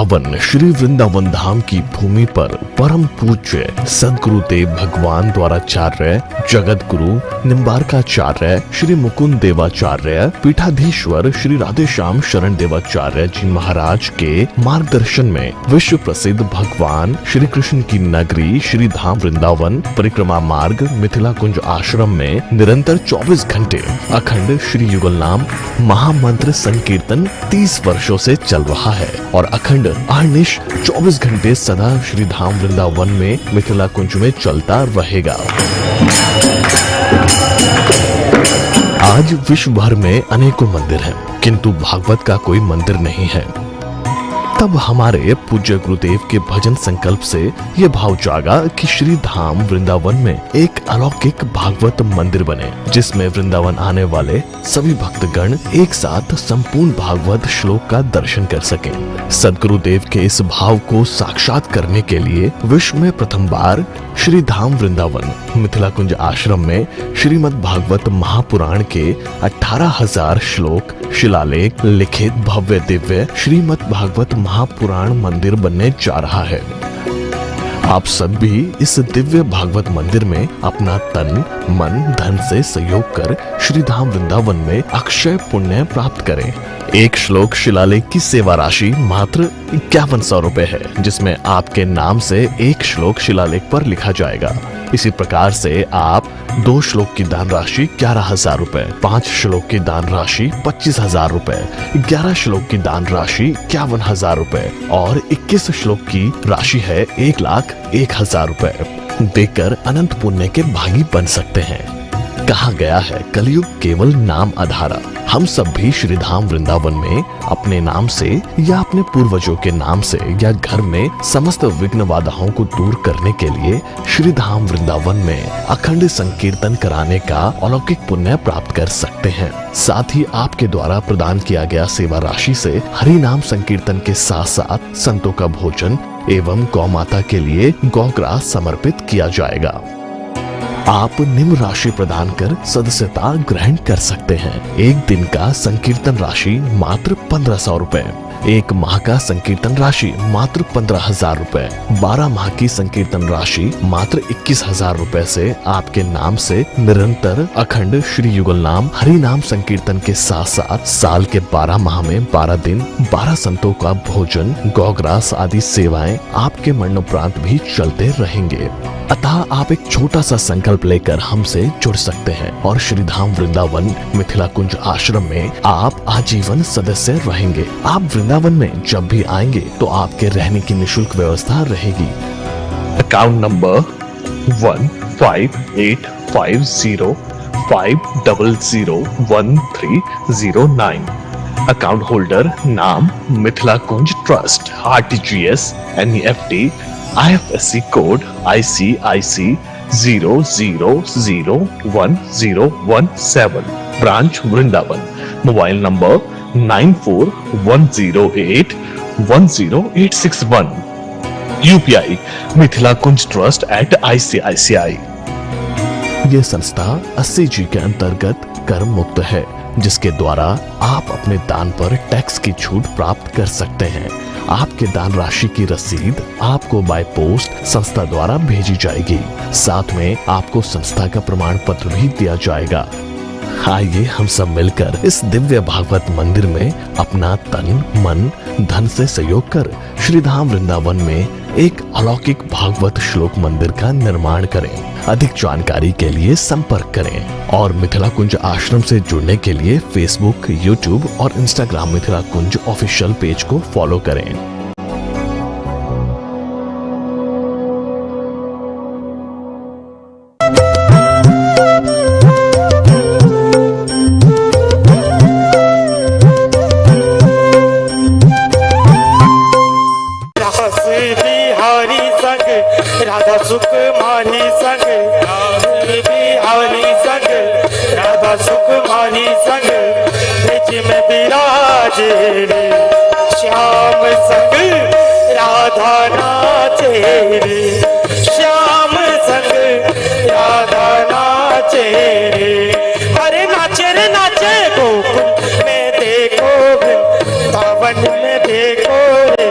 पावन श्री वृंदावन धाम की भूमि पर परम पूज्य सदगुरुदेव भगवान द्वाराचार्य जगत गुरु निम्बारकाचार्य श्री मुकुंद देवाचार्य पीठाधीश्वर श्री राधेश्याम शरण देवाचार्य जी महाराज के मार्गदर्शन में विश्व प्रसिद्ध भगवान श्री कृष्ण की नगरी श्री धाम वृंदावन परिक्रमा मार्ग मिथिला कुंज आश्रम में निरंतर 24 घंटे अखंड श्री युगल नाम महामंत्र संकीर्तन 30 वर्षों से चल रहा है और अखंड अहर्निश 24 घंटे सदा श्री धाम वृंदावन में मिथिला कुंज में चलता रहेगा। आज विश्व भर में अनेकों मंदिर हैं, किंतु भागवत का कोई मंदिर नहीं है। तब हमारे पूज्य गुरुदेव के भजन संकल्प से ये भाव जागा कि श्री धाम वृंदावन में एक अलौकिक भागवत मंदिर बने, जिसमें वृंदावन आने वाले सभी भक्तगण एक साथ संपूर्ण भागवत श्लोक का दर्शन कर सकें। सदगुरुदेव के इस भाव को साक्षात करने के लिए विश्व में प्रथम बार श्री धाम वृंदावन मिथिला कुंज आश्रम में श्रीमद् भागवत महापुराण के 18,000 श्लोक शिलालेख लिखित भव्य दिव्य श्रीमद् भागवत महापुराण मंदिर बनने जा रहा है। आप सब भी इस दिव्य भागवत मंदिर में अपना तन मन धन से सहयोग कर श्री धाम वृंदावन में अक्षय पुण्य प्राप्त करें। एक श्लोक शिलालेख की सेवा राशि मात्र 5100 रुपए है, जिसमें आपके नाम से एक श्लोक शिलालेख पर लिखा जाएगा। इसी प्रकार से आप 2 श्लोक की दान राशि 11,000 रुपए, 5 श्लोक की दान राशि 25,000 रुपए, 11 श्लोक की दान राशि 51,000 रुपए और 21 श्लोक की राशि है 1,01,000 रुपए देकर अनंत पुण्य के भागी बन सकते हैं। कहा गया है कलयुग केवल नाम आधारा। हम सब भी श्री धाम वृंदावन में अपने नाम से या अपने पूर्वजों के नाम से या घर में समस्त विघ्न बाधाओं को दूर करने के लिए श्री धाम वृंदावन में अखंड संकीर्तन कराने का अलौकिक पुण्य प्राप्त कर सकते हैं। साथ ही आपके द्वारा प्रदान किया गया सेवा राशि से हरि नाम संकीर्तन के साथ साथ संतों का भोजन एवं गौ माता के लिए गौग्रास समर्पित किया जाएगा। आप निम्न राशि प्रदान कर सदस्यता ग्रहण कर सकते हैं। एक दिन का संकीर्तन राशि मात्र 1,500 रुपए, एक माह का संकीर्तन राशि मात्र 15,000 रुपए, 12 माह की संकीर्तन राशि मात्र 21,000 रुपए से आपके नाम से निरंतर अखंड श्री युगल नाम हरि नाम संकीर्तन के साथ साथ साल के 12 माह में 12 दिन 12 संतों का भोजन गौग्रास आदि सेवाएं आपके मरणोपरांत भी चलते रहेंगे। अतः आप एक छोटा सा संकल्प लेकर हमसे जुड़ सकते हैं और श्री धाम वृंदावन मिथिला कुंज आश्रम में आप आजीवन सदस्य रहेंगे। आप वृंदावन में जब भी आएंगे तो आपके रहने की निशुल्क व्यवस्था रहेगी। Account number 155850501309। अकाउंट होल्डर नाम Mithila Kunj trust, RTGS, NEFT, IFSC code ICIC 00011017, branch Vrindavan. Mobile number 9410810861। UPI Mithila Kunj trust @ICICI। ये संस्था 80G के अंतर्गत कर मुक्त है, जिसके द्वारा आप अपने दान पर टैक्स की छूट प्राप्त कर सकते हैं। आपके दान राशि की रसीद आपको बाय पोस्ट संस्था द्वारा भेजी जाएगी। साथ में आपको संस्था का प्रमाण पत्र भी दिया जाएगा। आइए हम सब मिलकर इस दिव्य भागवत मंदिर में अपना तन मन धन से सहयोग कर श्री धाम वृंदावन में एक अलौकिक भागवत श्लोक मंदिर का निर्माण करें। अधिक जानकारी के लिए संपर्क करें और मिथिला कुंज आश्रम से जुड़ने के लिए फेसबुक, यूट्यूब और इंस्टाग्राम मिथिला कुंज ऑफिशियल पेज को फॉलो करें। राधा सुकुमारी संग बिहारी संग राधा सुकुमारी संग ब्रज में विराजे रे श्याम संग राधा नाचे रे श्याम संग राधा नाचे रे। अरे नाचे रे नाचे गोकुल में देखो वृंदावन में देखो रे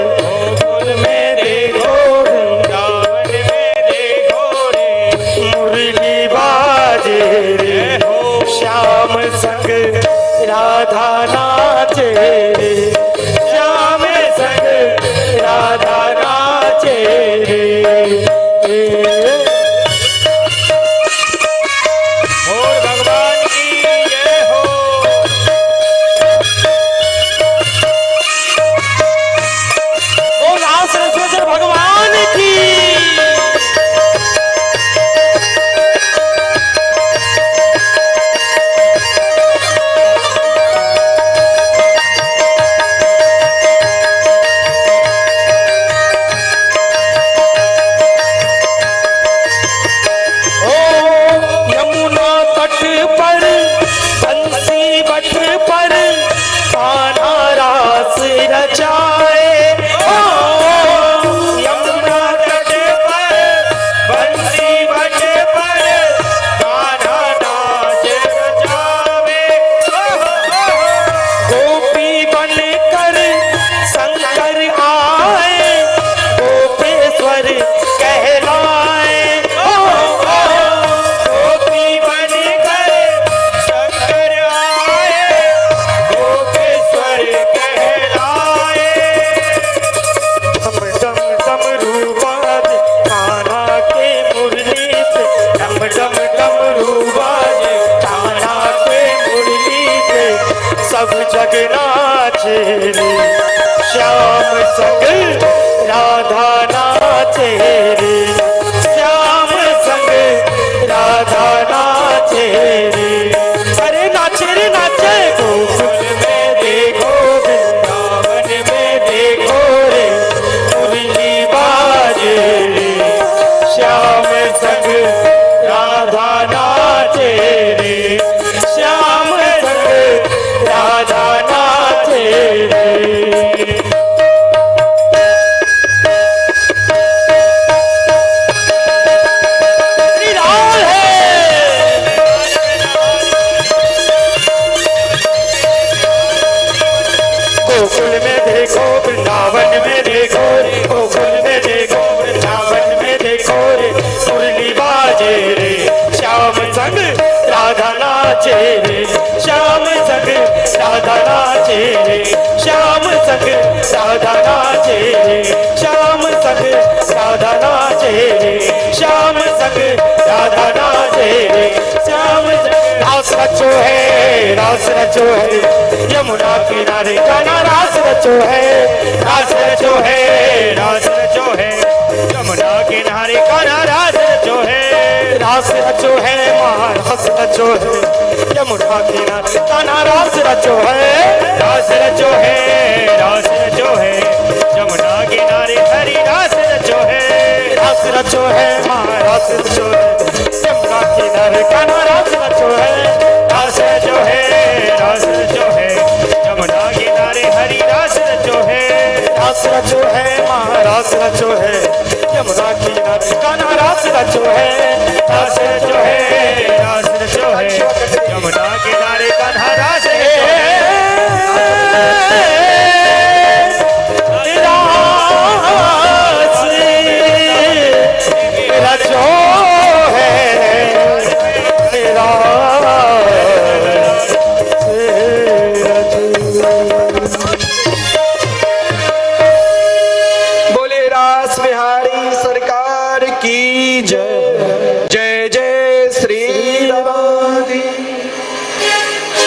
राधा नाचे रे श्याम संग राधा नाचे रे श्याम संग राधा नाचे रे श्याम संग रास रचो है यमुना किनारे कान्हा रास रचो है रास रचो है यमुना किनारे कान्हा रास रचो है महारास रचो है यमुना किनारे कान्हा रास रचो है यमुना किनारे हरि रास रचो है महारास रचो है यमुना किनारे कान्हा रास रचो है यमुना किनारे हरि रास रचो है महारास रचो है यमुना किनारे कान्हा रास रचो है यमुना किनारे कान्हा रास रचो है बोले रास बिहारी सरकार की जय जय जय श्री राधे।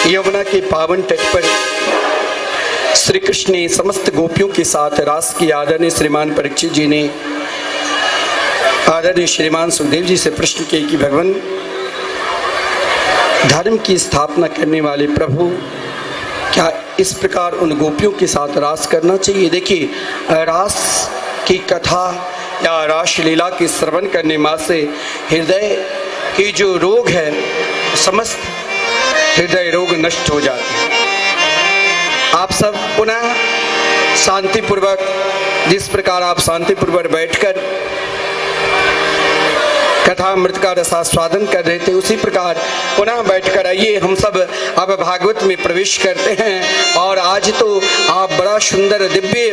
यमुना के पावन तट पर श्री कृष्ण ने समस्त गोपियों के साथ रास की आदरणीय श्रीमान परीक्षित जी ने आदरणीय श्रीमान सुखदेव जी से प्रश्न किए कि भगवान धर्म की स्थापना करने वाले प्रभु क्या इस प्रकार उन गोपियों के साथ रास करना चाहिए। देखिए रास की कथा या रासलीला के श्रवण करने मात्र से हृदय की जो रोग है समस्त हृदय रोग नष्ट हो जाते हैं। आप सब पुनः शांतिपूर्वक जिस प्रकार आप शांतिपूर्वक बैठकर कथा अमृत का रसास्वादन कर रहे थे उसी प्रकार पुनः बैठकर आइए हम सब अब भागवत में प्रवेश करते हैं। और आज तो आप बड़ा सुंदर दिव्य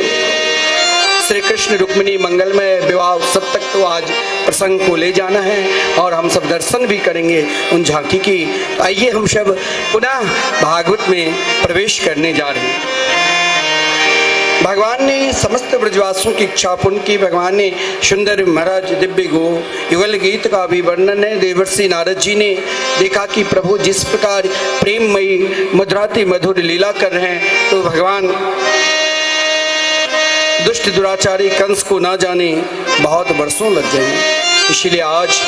श्री कृष्ण रुक्मिणी मंगलमय विवाह उत्सव तक तो आज प्रसंग को ले जाना है और हम सब दर्शन भी करेंगे उन झांकी की। आइए हम सब पुनः भागवत में प्रवेश करने जा रहे हैं। भगवान ने समस्त ब्रजवासियों की इच्छा पूर्ण की। भगवान ने सुंदर महाराज दिव्य गो युगल गीत का भी वर्णन है। देवर्षि नारद जी ने देखा कि प्रभु जिस प्रकार प्रेममयी मधुराति मधुर लीला कर रहे हैं तो भगवान दुष्ट दुराचारी कंस को ना जाने बहुत वर्षों लग गए। इसलिए आज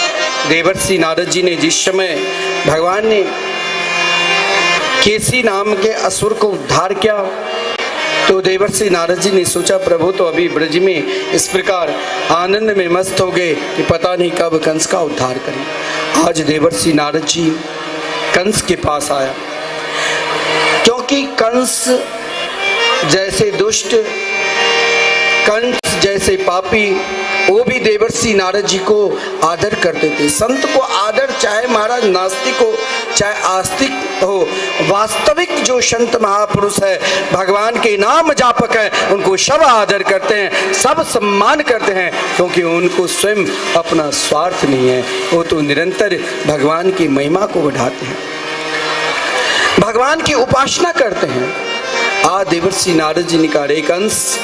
देवर्षि नारद जी ने जिस समय भगवान ने केसी नाम के असुर को उद्धार किया तो देवर्षि नारद जी ने सोचा प्रभु तो अभी ब्रज में इस प्रकार आनंद में मस्त हो गए कि पता नहीं कब कंस का उद्धार करें। आज देवर्षि नारद जी कंस के पास आया क्योंकि कंस जैसे दुष्ट कंस जैसे पापी वो भी देवर्षि नारद जी को आदर करते थे। संत को आदर चाहे महाराज नास्तिक हो चाहे आस्तिक हो, वास्तविक जो संत महापुरुष है भगवान के नाम जापक है उनको सब आदर करते हैं सब सम्मान करते हैं क्योंकि उनको स्वयं अपना स्वार्थ नहीं है। वो तो निरंतर भगवान की महिमा को बढ़ाते हैं भगवान की उपासना करते हैं। आज देवर्षि नारद जी ने कहा रे कंस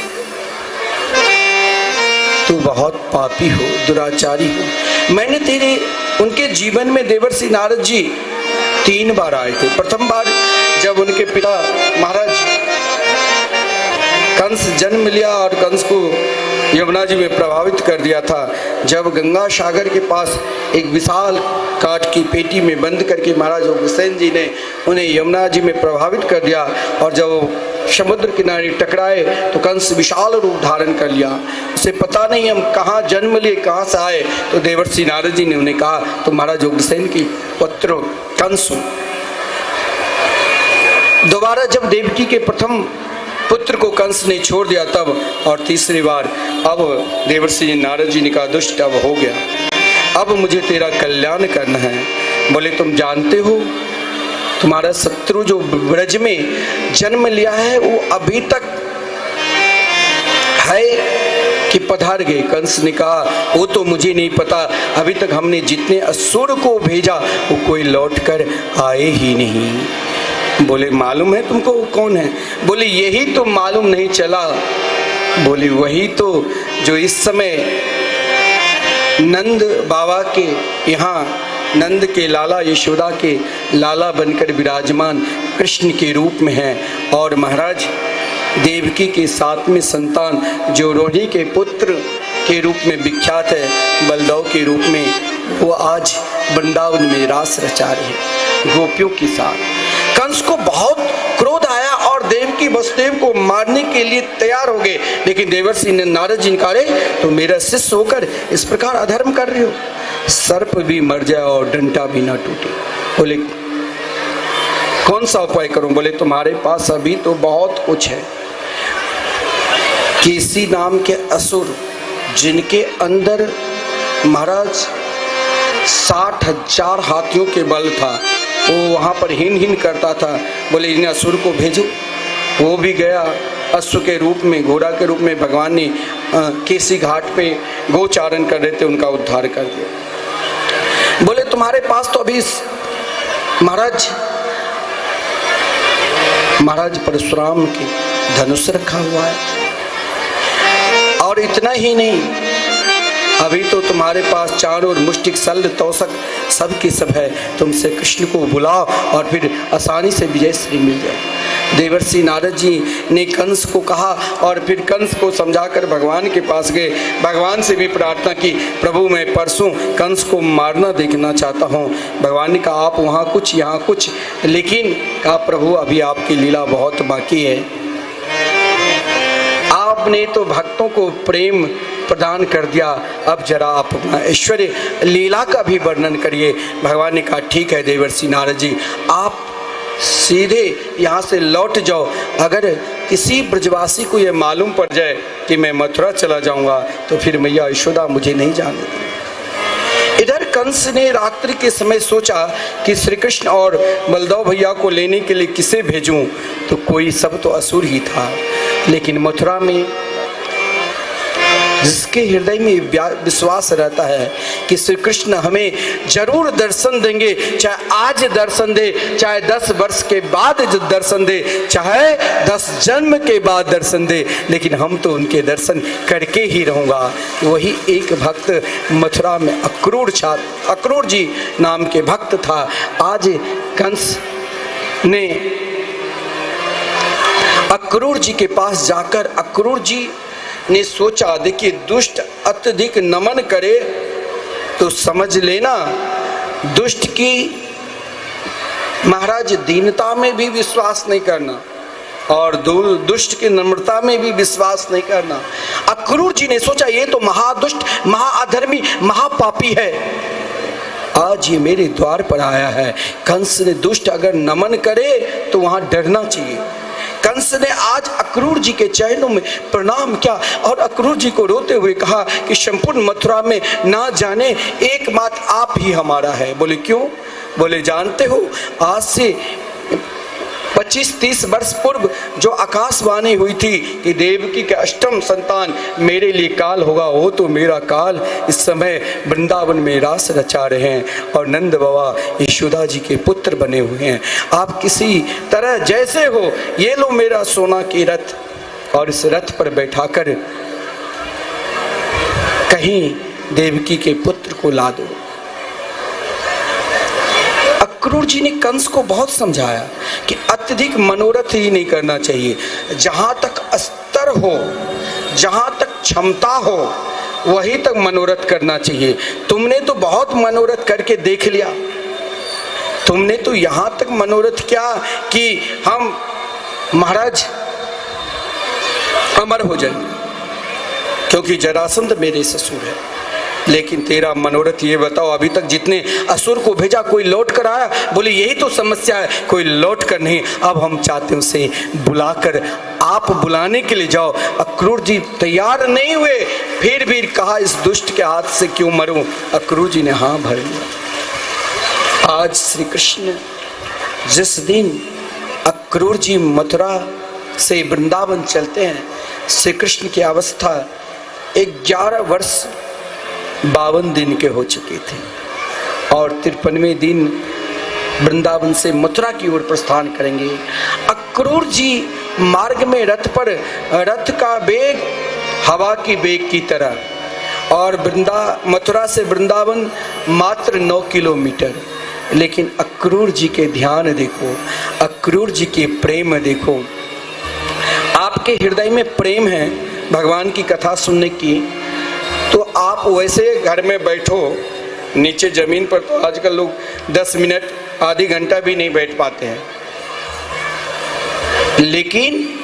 तू बहुत पापी हो दुराचारी हो। मैंने तेरे उनके जीवन में देवर्षि नारद जी 3 बार आए थे। प्रथम बार जब उनके पिता महाराज कंस जन्म लिया और कंस को यमुना जी में प्रभावित कर दिया था। जब गंगा सागर के पास एक विशाल काठ की पेटी में बंद करके महाराज उग्रसेन जी ने उन्हें यमुना जी में प्रभावित कर दिया और जब समुद्र किनारे टकराए तो कंस विशाल रूप धारण कर लिया। उसे पता नहीं हम कहाँ जन्म लिए कहाँ से आए। तो देवर्षि नारद जी ने उन्हें कहा तो महाराज उग्रसेन की पुत्र कंस। दोबारा जब देवकी के प्रथम पुत्र को कंस ने छोड़ दिया तब और तीसरी बार अब देवर्षि नारद जी ने कहा दुष्ट अब हो गया, अब मुझे तेरा कल्याण करना है। बोले तुम जानते हो तुम्हारा शत्रु जो ब्रज में जन्म लिया है वो अभी तक है कि पधार गए। कंस ने कहा वो तो मुझे नहीं पता, अभी तक हमने जितने असुर को भेजा वो कोई लौट कर आए ही नहीं। बोले मालूम है तुमको वो कौन है? बोले यही तो मालूम नहीं चला। बोले वही तो जो इस समय नंद बाबा के यहाँ नंद के लाला यशोदा के लाला बनकर विराजमान कृष्ण के रूप में है, और महाराज देवकी के सातवें संतान जो रोहिणी के पुत्र के रूप में विख्यात है, बलदेव के रूप में, वो आज वृंदावन में रास रचा रहे गोपियों के साथ। कंस को बहुत क्रोध आया और देवकी वसुदेव को मारने के लिए तैयार हो गए, लेकिन देवर्षि ने नारद जी निकाले, तो मेरा शिष्य होकर इस प्रकार अधर्म कर रहे हो, सर्प भी मर जाए और डंडा भी ना टूटे। बोले कौन सा उपाय करूं? बोले तुम्हारे पास अभी तो बहुत कुछ है। केसी नाम के असुर जिनके अंदर महाराज 60,000 हाथियों के बल था, वो वहाँ पर हिन हिन करता था। बोले इन असुर को भेजो। वो भी गया अश्व के रूप में, घोड़ा के रूप में। भगवान ने केसी घाट पे गोचारण कर रहे थे, उनका उद्धार कर दिया। बोले तुम्हारे पास तो अभी महाराज परशुराम के धनुष रखा हुआ है, और इतना ही नहीं, अभी तो तुम्हारे पास चारों ओर मुष्टिक शल्य तोषक सब की सब है। तुमसे कृष्ण को बुलाओ और फिर आसानी से विजय श्री मिल जाए। देवर्षि नारद जी ने कंस को कहा, और फिर कंस को समझाकर भगवान के पास गए। भगवान से भी प्रार्थना की, प्रभु मैं परसों कंस को मारना देखना चाहता हूँ। भगवान ने कहा आप वहाँ कुछ यहाँ कुछ, लेकिन कहा प्रभु अभी आपकी लीला बहुत बाकी है। आपने तो भक्तों को प्रेम प्रदान कर दिया, अब जरा आप अपना ऐश्वर्य लीला का भी वर्णन करिए। भगवान ने कहा ठीक है देवर्षि नारद जी, आप सीधे यहाँ से लौट जाओ। अगर किसी ब्रजवासी को यह मालूम पड़ जाए कि मैं मथुरा चला जाऊँगा, तो फिर मैया यशोदा मुझे नहीं जाने देगी। इधर कंस ने रात्रि के समय सोचा कि श्री कृष्ण और बलदेव भैया को लेने के लिए किसे भेजूं, तो कोई सब तो असुर ही था। लेकिन मथुरा में जिसके हृदय में विश्वास रहता है कि श्री कृष्ण हमें जरूर दर्शन देंगे, चाहे आज दर्शन दे, चाहे 10 वर्ष के बाद दर्शन दे, चाहे 10 जन्म के बाद दर्शन दे, लेकिन हम तो उनके दर्शन करके ही रहूँगा। वही एक भक्त मथुरा में अक्रूर जी नाम के भक्त था। आज कंस ने अक्रूर जी के पास जाकर अक्रूर जी ने सोचा, देखिए दुष्ट अत्यधिक नमन करे तो समझ लेना दुष्ट की महाराज दीनता में भी विश्वास नहीं करना, और दुष्ट की नम्रता में भी विश्वास नहीं करना। अक्रूर जी ने सोचा ये तो महादुष्ट, महाअधर्मी, महापापी है, आज ये मेरे द्वार पर आया है। कंस ने दुष्ट अगर नमन करे तो वहां डरना चाहिए। कंस ने आज अक्रूर जी के चरणों में प्रणाम किया और अक्रूर जी को रोते हुए कहा कि संपूर्ण मथुरा में ना जाने एकमात्र आप ही हमारा है। बोले क्यों? बोले जानते हो आज से 25-30 वर्ष पूर्व जो आकाशवाणी हुई थी कि देवकी के अष्टम संतान मेरे लिए काल होगा, वो तो मेरा काल इस समय वृंदावन में रास रचा रहे हैं और नंद बाबा यशोदा जी के पुत्र बने हुए हैं। आप किसी तरह जैसे हो ये लो मेरा सोना की रथ, और इस रथ पर बैठाकर कहीं देवकी के पुत्र को ला दो। अक्रूर जी ने कंस को बहुत समझाया कि अत्यधिक मनोरथ ही नहीं करना चाहिए, जहां तक स्तर हो, जहां तक क्षमता हो वहीं तक मनोरथ करना चाहिए। तुमने तो बहुत मनोरथ करके देख लिया, तुमने तो यहां तक मनोरथ किया कि हम महाराज अमर हो जाएंगे क्योंकि जरासंध मेरे ससुर है। लेकिन तेरा मनोरथ ये बताओ, अभी तक जितने असुर को भेजा कोई लौट कर आया? बोले यही तो समस्या है, कोई लौट कर नहीं। अब हम चाहते हैं उसे बुलाकर, आप बुलाने के लिए जाओ। अक्रूर जी तैयार नहीं हुए, फिर भी कहा इस दुष्ट के हाथ से क्यों मरूं। अक्रूर जी ने हाँ भर लिया। आज श्री कृष्ण जिस दिन अक्रूर जी मथुरा से वृंदावन चलते हैं, श्री कृष्ण की अवस्था 11 वर्ष 52 दिन के हो चुके थे और 53वें दिन वृंदावन से मथुरा की ओर प्रस्थान करेंगे। अक्रूर जी मार्ग में रथ का वेग हवा की वेग की तरह, और मथुरा से वृंदावन मात्र 9 किलोमीटर। लेकिन अक्रूर जी के ध्यान देखो, अक्रूर जी के प्रेम देखो। आपके हृदय में प्रेम है भगवान की कथा सुनने की, तो आप वैसे घर में बैठो, नीचे जमीन पर तो आजकल लोग 10 मिनट आधी घंटा भी नहीं बैठ पाते हैं। लेकिन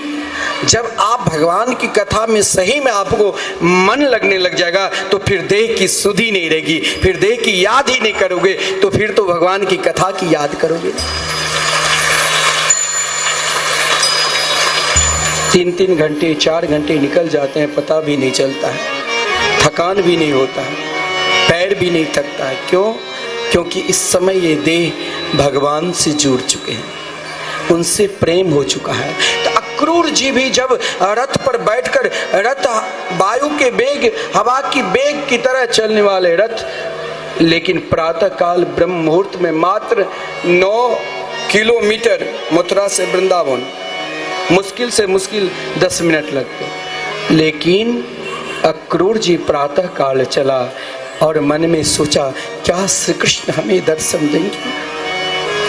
जब आप भगवान की कथा में सही में आपको मन लगने लग जाएगा, तो फिर देह की सुधि नहीं रहेगी, फिर देह की याद ही नहीं करोगे, तो फिर तो भगवान की कथा की याद करोगे। 3-3 घंटे 4 घंटे निकल जाते हैं, पता भी नहीं चलता है, थकान भी नहीं होता है, पैर भी नहीं थकता है। क्यों? क्योंकि इस समय ये देह भगवान से जुड़ चुके हैं, उनसे प्रेम हो चुका है। तो अक्रूर जी भी जब रथ पर बैठकर, रथ वायु के वेग हवा की वेग की तरह चलने वाले रथ, लेकिन प्रातः काल ब्रह्म मुहूर्त में मात्र 9 किलोमीटर मथुरा से वृंदावन, मुश्किल से मुश्किल 10 मिनट लगते। लेकिन अक्रूर जी प्रातः काल चला और मन में सोचा, क्या श्री कृष्ण हमें दर्शन देंगे?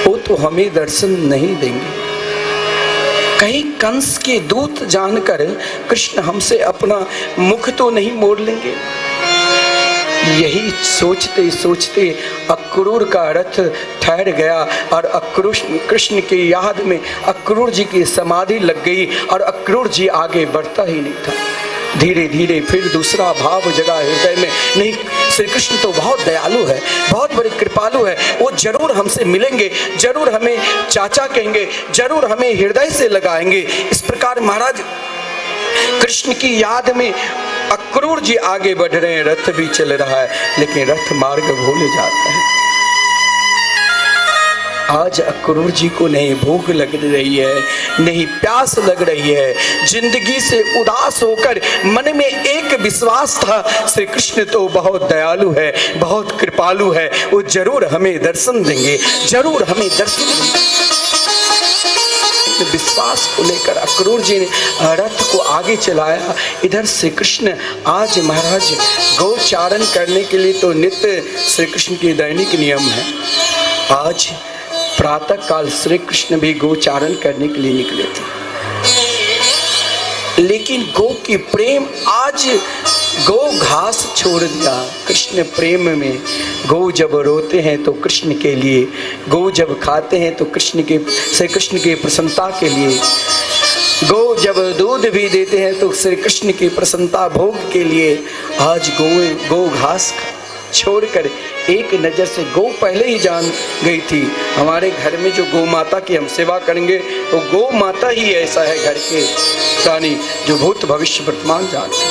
वो तो हमें दर्शन नहीं देंगे। कहीं कंस के दूत जानकर कृष्ण हमसे अपना मुख तो नहीं मोड़ लेंगे। यही सोचते सोचते अक्रूर का रथ ठहर गया और कृष्ण की याद में अक्रूर जी की समाधि लग गई और अक्रूर जी आगे बढ़ता ही नहीं था। धीरे धीरे फिर दूसरा भाव जगा हृदय में, नहीं, श्री कृष्ण तो बहुत दयालु है, बहुत बड़े कृपालु है, वो जरूर हमसे मिलेंगे, जरूर हमें चाचा कहेंगे, जरूर हमें हृदय से लगाएंगे। इस प्रकार महाराज कृष्ण की याद में अक्रूर जी आगे बढ़ रहे हैं, रथ भी चल रहा है, लेकिन रथ मार्ग भूल जाता है। आज अक्रूर जी को नहीं भूख लग रही है, नहीं प्यास लग रही है, जिंदगी से उदास होकर मन में एक विश्वास था, श्री कृष्ण तो बहुत दयालु है, बहुत कृपालु है, वो जरूर हमें दर्शन देंगे, जरूर हमें दर्शन देंगे। विश्वास को लेकर अक्रूर जी ने रथ को आगे चलाया। इधर श्री कृष्ण आज महाराज गौचारण करने के लिए तो नित्य श्री कृष्ण की दैनिक नियम है। आज प्रातः काल श्री कृष्ण भी गोचारण करने के लिए निकले थे, लेकिन गौ की प्रेम, आज गौ घास छोड़ दिया। कृष्ण प्रेम में गौ जब रोते हैं तो कृष्ण के लिए, गौ जब खाते हैं तो श्री कृष्ण की प्रसन्नता के लिए, गौ जब दूध भी देते हैं तो श्री कृष्ण की प्रसन्नता भोग के लिए। आज गौ घास छोड़कर एक नज़र से गौ पहले ही जान गई थी, हमारे घर में जो गौ माता की हम सेवा करेंगे वो गौ माता ही ऐसा है घर के प्राणी जो भूत भविष्य वर्तमान जानते हैं।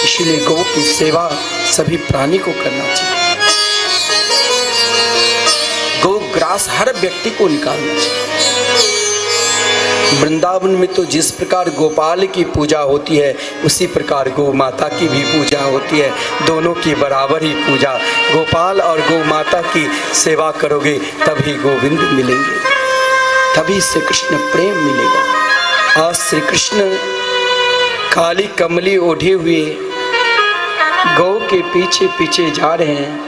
इसलिए गौ की सेवा सभी प्राणी को करना चाहिए। गौ ग्रास हर व्यक्ति को निकालना चाहिए। वृंदावन में तो जिस प्रकार गोपाल की पूजा होती है उसी प्रकार गौ माता की भी पूजा होती है, दोनों की बराबर ही पूजा। गोपाल और गौ माता की सेवा करोगे तभी गोविंद मिलेंगे, तभी श्री कृष्ण प्रेम मिलेगा। आज श्री कृष्ण काली कमली ओढ़े हुए गौ के पीछे पीछे जा रहे हैं।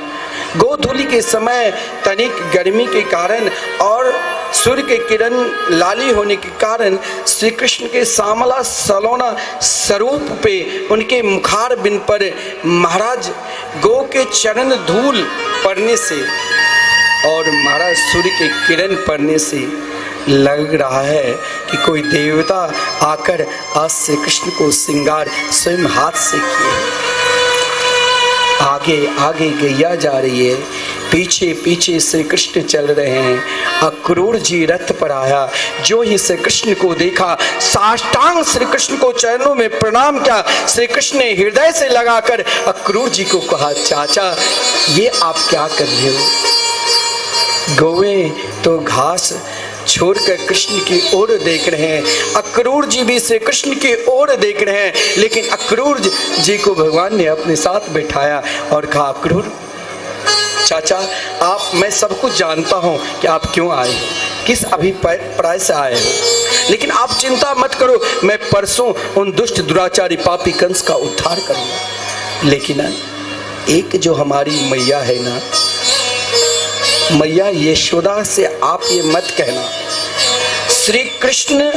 गोधूली के समय तनिक गर्मी के कारण और सूर्य के किरण लाली होने के कारण श्री कृष्ण के सामला सलोना स्वरूप पे, उनके मुखार बिंद पर महाराज गौ के चरण धूल पड़ने से और महाराज सूर्य के किरण पड़ने से लग रहा है कि कोई देवता आकर आज श्री कृष्ण को श्रृंगार स्वयं हाथ से किए। आगे आगे गैया जा रही है, पीछे पीछे श्री कृष्ण चल रहे हैं। अक्रूर जी रथ पर आया, जो ही श्री कृष्ण को देखा साष्टांग श्री कृष्ण को चरणों में प्रणाम किया। श्री कृष्ण ने हृदय से लगाकर अक्रूर जी को कहा, चाचा ये आप क्या कर रहे हो? गौएं तो घास छोड़कर कृष्ण की ओर देख रहे हैं, अक्रूर जी भी श्री कृष्ण की ओर देख रहे हैं, लेकिन अक्रूर जी को भगवान ने अपने साथ बैठाया और कहा, अक्रूर चाचा आप, मैं सब कुछ जानता हूँ कि आप क्यों आए हो, किस अभिप्राय से आए हो, लेकिन आप चिंता मत करो, मैं परसों उन दुष्ट दुराचारी पापी कंस का उद्धार करूँगा। लेकिन एक जो हमारी मैया है ना, मैया यशोदा से आप ये मत कहना, श्री कृष्ण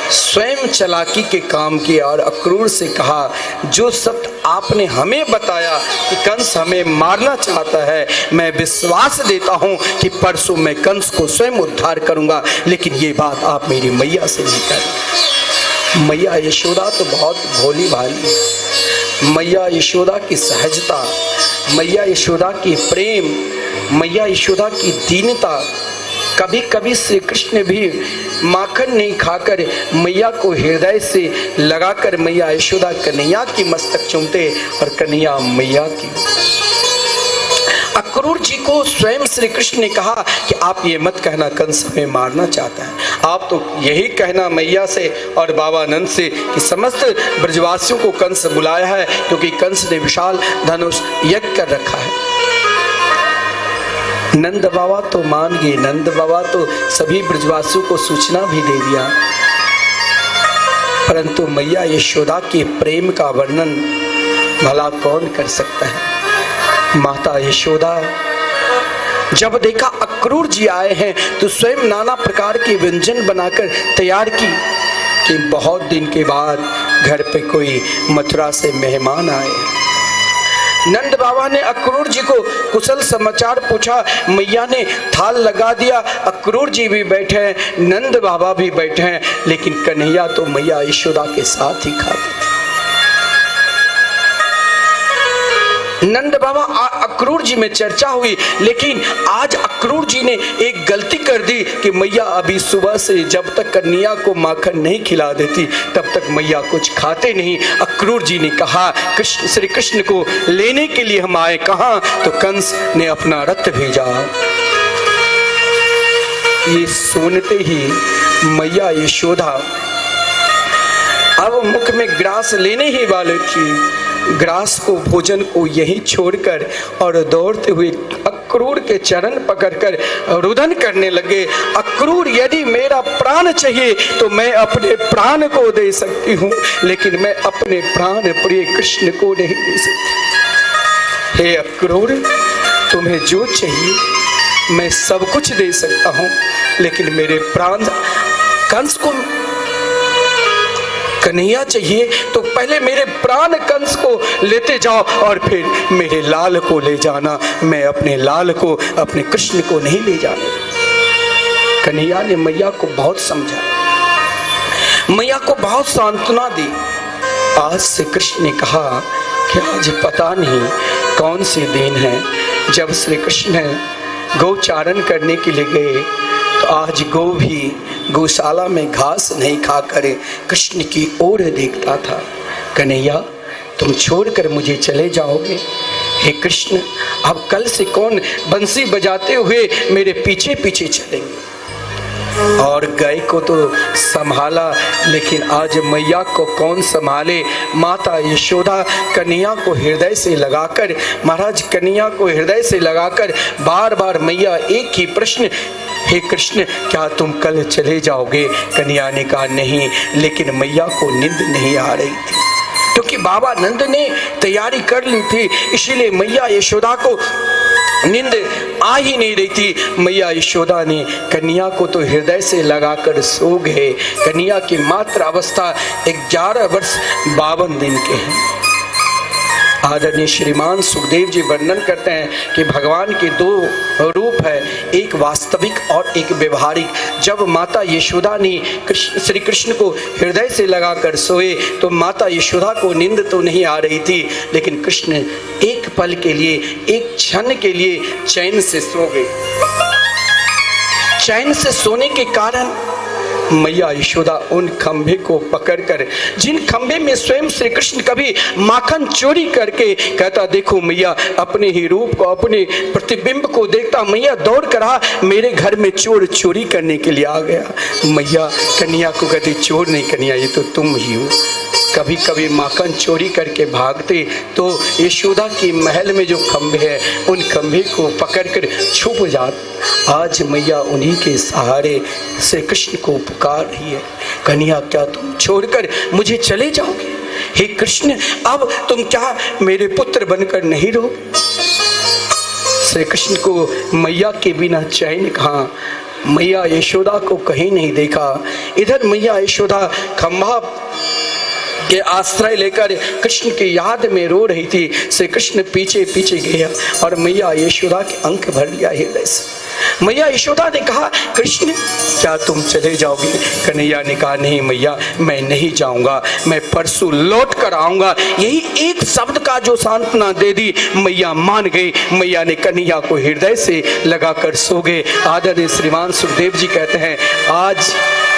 स्वयं चालाकी के काम किए और अक्रूर से कहा, जो सत्य आपने हमें बताया कि कंस हमें मारना चाहता है, मैं विश्वास देता हूं कि परसों मैं कंस को स्वयं उद्धार करूंगा, लेकिन ये बात आप मेरी मैया से नहीं करना। मैया यशोदा तो बहुत भोली भाली है। मैया यशोदा की सहजता, मैया यशोदा की प्रेम, मैया यशोदा की दीनता, कभी कभी श्री कृष्ण भी माखन नहीं खाकर मैया को हृदय से लगाकर मैया यशोदा कन्हैया की मस्तक चूमते और कन्हैया मैया की। अक्रूर जी को स्वयं श्री कृष्ण ने कहा कि आप ये मत कहना कंस हमें मारना चाहता है, आप तो यही कहना मैया से और बाबा नंद से कि समस्त ब्रजवासियों को कंस बुलाया है, क्योंकि कंस ने विशाल धनुष यज्ञ कर रखा है। नंद बाबा तो मान गए, नंद बाबा तो सभी ब्रजवासियों को सूचना भी दे दिया, परंतु मैया यशोदा के प्रेम का वर्णन भला कौन कर सकता है। माता यशोदा जब देखा अक्रूर जी आए हैं तो स्वयं नाना प्रकार के व्यंजन बनाकर तैयार की कि बहुत दिन के बाद घर पे कोई मथुरा से मेहमान आए। नंद बाबा ने अक्रूर जी को कुशल समाचार पूछा, मैया ने थाल लगा दिया, अक्रूर जी भी बैठे हैं, नंद बाबा भी बैठे हैं, लेकिन कन्हैया तो मैया यशोदा के साथ ही खाते थे। नंद बाबा अक्रूर जी में चर्चा हुई, लेकिन आज अक्रूर जी ने एक गलती कर दी कि मैया अभी सुबह से जब तक कन्हैया को माखन नहीं खिला देती तब तक मैया कुछ खाते नहीं। अक्रूर जी ने कहा, श्री कृष्ण को लेने के लिए हम आए, कहाँ तो कंस ने अपना रथ भेजा। ये सुनते ही मैया यशोदा अब मुख में ग्रास लेने ही वाले थी, ग्रास को भोजन को यहीं छोड़कर और दौड़ते हुए अक्रूर के चरण पकड़कर रुदन करने लगे। अक्रूर, यदि मेरा प्राण चाहिए तो मैं अपने प्राण को दे सकती हूँ, लेकिन मैं अपने प्राण प्रिय कृष्ण को नहीं दे सकती। हे अक्रूर, तुम्हें जो चाहिए मैं सब कुछ दे सकता हूँ, लेकिन मेरे प्राण कंस को कन्हैया चाहिए तो पहले मेरे प्राण कंस को लेते जाओ और फिर मेरे लाल को ले जाना, मैं अपने लाल को, अपने कृष्ण को नहीं ले जाने। कन्हैया ने मैया को बहुत समझा, मैया को बहुत सांत्वना दी। आज से कृष्ण ने कहा कि आज पता नहीं कौन से दिन है, जब श्री कृष्ण गौचारण करने के लिए गए तो आज गौ भी गौशाला में घास नहीं खाकर कृष्ण की ओर देखता था। कन्हैया, तुम छोड़कर मुझे चले जाओगे? हे कृष्ण, अब कल से कौन बंसी बजाते हुए मेरे पीछे पीछे चलेंगे? और गाय को तो संभाला, लेकिन आज मैया को कौन संभाले? माता यशोदा कन्हैया को हृदय से लगाकर, महाराज कन्हैया को हृदय से लगाकर बार बार मैया एक ही प्रश्न, हे कृष्ण, क्या तुम कल चले जाओगे? कन्हैया ने कहा नहीं, लेकिन मैया को नींद नहीं आ रही थी, क्योंकि बाबा नंद ने तैयारी कर ली थी, इसीलिए मैया यशोदा को नींद आ ही नहीं रही थी। मैया यशोदा ने कन्हैया को तो हृदय से लगाकर सो गए। कन्हैया की मात्र अवस्था 11 वर्ष 52 दिन के हैं। आदरणीय श्रीमान सुखदेव जी वर्णन करते हैं कि भगवान के 2 रूप है, एक वास्तविक और एक व्यवहारिक। जब माता यशोदा ने श्री कृष्ण को हृदय से लगाकर सोए तो माता यशोदा को नींद तो नहीं आ रही थी, लेकिन कृष्ण एक पल के लिए, एक क्षण के लिए चैन से सो गए। चैन से सोने के कारण मैया यशोदा उन खंभे को पकड़कर, जिन खंभे में स्वयं श्री कृष्ण कभी माखन चोरी करके कहता, देखो मैया, अपने ही रूप को, अपने प्रतिबिंब को देखता मैया दौड़ कर आ, मेरे घर में चोर चोरी करने के लिए आ गया। मैया कन्हैया को कहती, चोर नहीं कन्हैया, ये तो तुम ही हो। कभी कभी माखन चोरी करके भागते तो यशोदा की महल में जो खंभे हैं उन खंभे को पकड़कर छुप जाते। आज मैया उन्हीं के सहारे श्री कृष्ण को पुकार रही है, कन्हैया क्या तुम छोड़कर मुझे चले जाओगे? हे कृष्ण, अब तुम क्या मेरे पुत्र बनकर नहीं रहोगे? श्री कृष्ण को मैया के बिना चैन कहाँ। मैया यशोदा को कहीं नहीं देखा। इधर मैया यशोदा खंभा के आश्रय लेकर कृष्ण की याद में रो रही थी। श्री कृष्ण पीछे पीछे गया और मैया यशोदा के अंक भर लिया हृदय से। मैया यशोदा ने कहा, कृष्ण क्या तुम चले जाओगे? कन्हैया ने कहा, नहीं मैया, मैं नहीं जाऊंगा, मैं परसों लौट कर आऊंगा। यही एक शब्द का जो सांत्वना दे दी, मैया मान गई। मैया ने कन्हैया को हृदय से लगाकर सो गए। आदरणीय श्रीमान सुखदेव जी कहते हैं, आज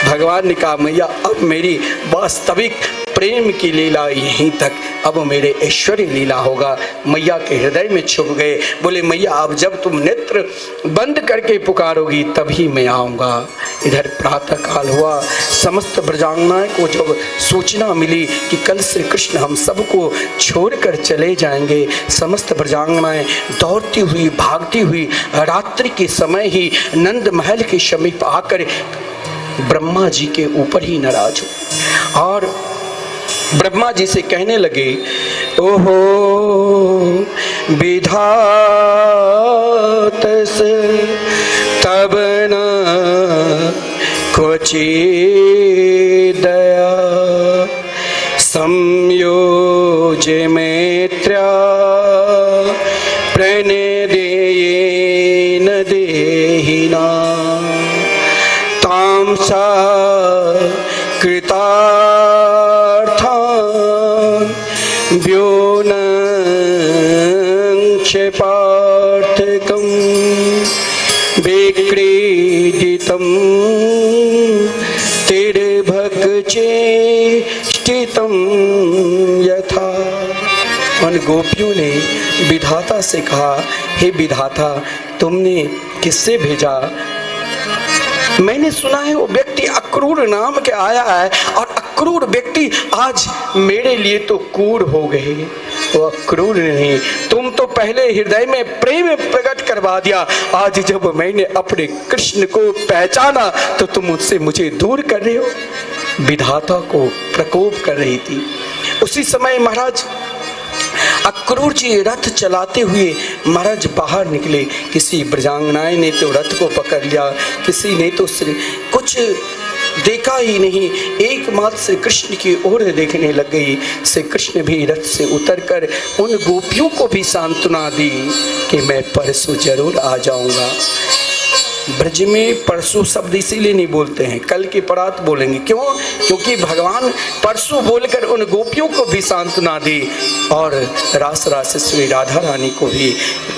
भगवान ने कहा, मैया अब मेरी वास्तविक प्रेम की लीला यहीं तक, अब मेरे ऐश्वर्य लीला होगा। मैया के हृदय में छुप गए। बोले, मैया अब जब तुम नेत्र बंद करके पुकारोगी तभी मैं आऊँगा। इधर प्रातः काल हुआ। समस्त ब्रजांगनाएं को जब सूचना मिली कि कल श्री कृष्ण हम सबको छोड़कर चले जाएंगे, समस्त ब्रजांगनाएं दौड़ती हुई भागती हुई रात्रि के समय ही नंद महल के समीप आकर ब्रह्मा जी के ऊपर ही नाराज हो और ब्रह्मा जी से कहने लगे, ओहो विधात से तब न क्वचि दया संयोज मैत्र्या प्रणदेयेन देहिना तामसा कृता व्योन क्षेपार्थकं विक्रीडितं तिर्भक्चेष्टितं यथा। उन गोपियों ने विधाता से कहा, हे विधाता, तुमने किससे भेजा? मैंने सुना है वो व्यक्ति अक्रूर नाम के आया है और अक्रूर व्यक्ति आज मेरे लिए तो क्रूर हो गए। वो अक्रूर नहीं, तुम तो पहले हृदय में प्रेम प्रकट करवा दिया। आज जब मैंने अपने कृष्ण को पहचाना तो तुम उससे मुझे दूर कर रहे हो। विधाता को प्रकोप कर रही थी। उसी समय महाराज अक्रूर जी रथ चलाते हुए महाराज बाहर निकले। किसी ब्रजांगनाएं ने तो रथ को पकड़ लिया, किसी ने तो कुछ देखा ही नहीं, एकमात्र श्री कृष्ण की ओर देखने लग गई। श्री कृष्ण भी रथ से उतरकर उन गोपियों को भी सांत्वना दी कि मैं परसों जरूर आ जाऊंगा। ब्रज में परसों शब्द इसीलिए नहीं बोलते हैं, कल की परात बोलेंगे। क्यों? क्योंकि भगवान परसों बोलकर उन गोपियों को भी सांत्वना दी और रास रासेश्वरी राधा रानी को भी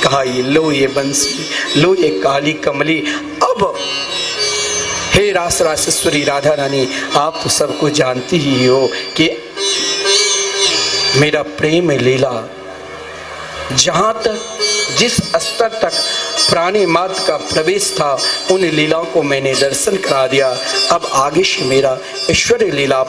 कहा, ये लो ये बंसी, लो ये काली कमली। अब हे रास रासेश्वरी राधा रानी, आप तो सबको जानती ही हो कि मेरा प्रेम लीला जहाँ तक जिस स्तर तक प्राणी मात्र का प्रवेश था उन लीलाओं को मैंने दर्शन करा दिया। अब आगे से मेरा ऐश्वर्य लीला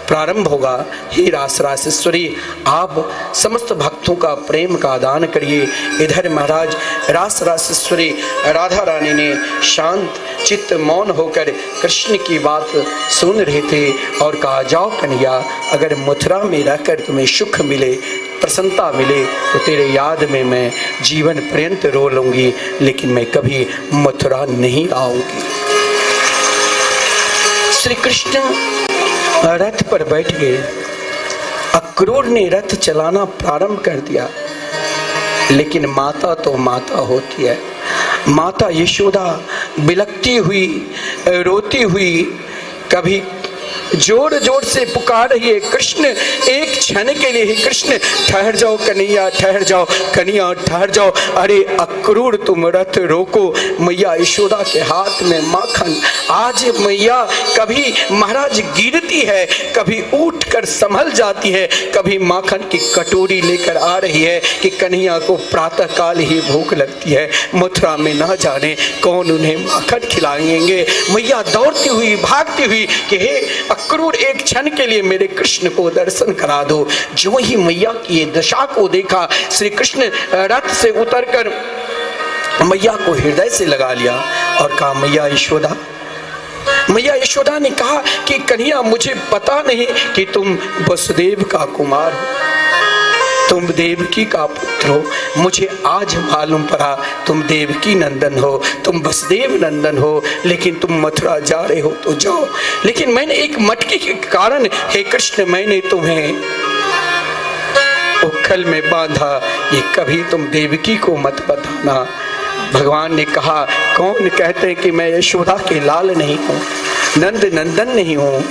प्रारंभ होगा। हे रास रासेश्वरी, आप समस्त भक्तों का प्रेम का दान करिए। इधर महाराज रास रासेश्वरी राधा रानी ने शांत चित्त मौन होकर कृष्ण की बात सुन रहे थे और कहा, जाओ कन्हैया, अगर मथुरा में रहकर तुम्हें सुख मिले, प्रसन्नता मिले तो तेरे याद में मैं जीवन पर्यंत रो लूंगी, लेकिन मैं कभी मथुरा नहीं आऊंगी। श्री कृष्ण रथ पर बैठ गए। अक्रूर ने रथ चलाना प्रारंभ कर दिया, लेकिन माता तो माता होती है। माता यशोदा बिलखती हुई, रोती हुई, कभी जोर जोर से पुकार रही है, कृष्ण एक क्षण के लिए ही, कृष्ण ठहर जाओ कन्हैया, ठहर जाओ कन्हैया, ठहर जाओ। अरे अक्रूर तुम रथ रोको। मैया यशोदा के हाथ में माखन। आज मैया कभी महाराज गिरती है, कभी उठ कर संभल जाती है, कभी माखन की कटोरी लेकर आ रही है कि कन्हैया को प्रातः काल ही भूख लगती है, मथुरा में ना जाने कौन उन्हें माखन खिलाएंगे। मैया दौड़ती हुई भागती हुई कि हे अक्रूर एक क्षण के लिए मेरे कृष्ण को दर्शन करा दो। जो ही मैया की ये दशा को देखा, श्री कृष्ण रथ से उतरकर मैया को हृदय से लगा लिया और कहा, मैया यशोदा। मैया यशोदा ने कहा कि कन्हैया, मुझे पता नहीं कि तुम वसुदेव का कुमार हो, तुम देवकी का पुत्र हो। मुझे आज मालूम पड़ा तुम देवकी नंदन हो, तुम वसुदेव नंदन हो, लेकिन तुम मथुरा जा रहे हो तो जाओ, लेकिन मैंने एक मटके के कारण हे कृष्ण मैंने तुम्हें उखल में बांधा, ये कभी तुम देवकी को मत बताना। भगवान ने कहा, कौन कहते हैं कि मैं यशोदा के लाल नहीं हूँ, नंद नंदन नहीं हूँ।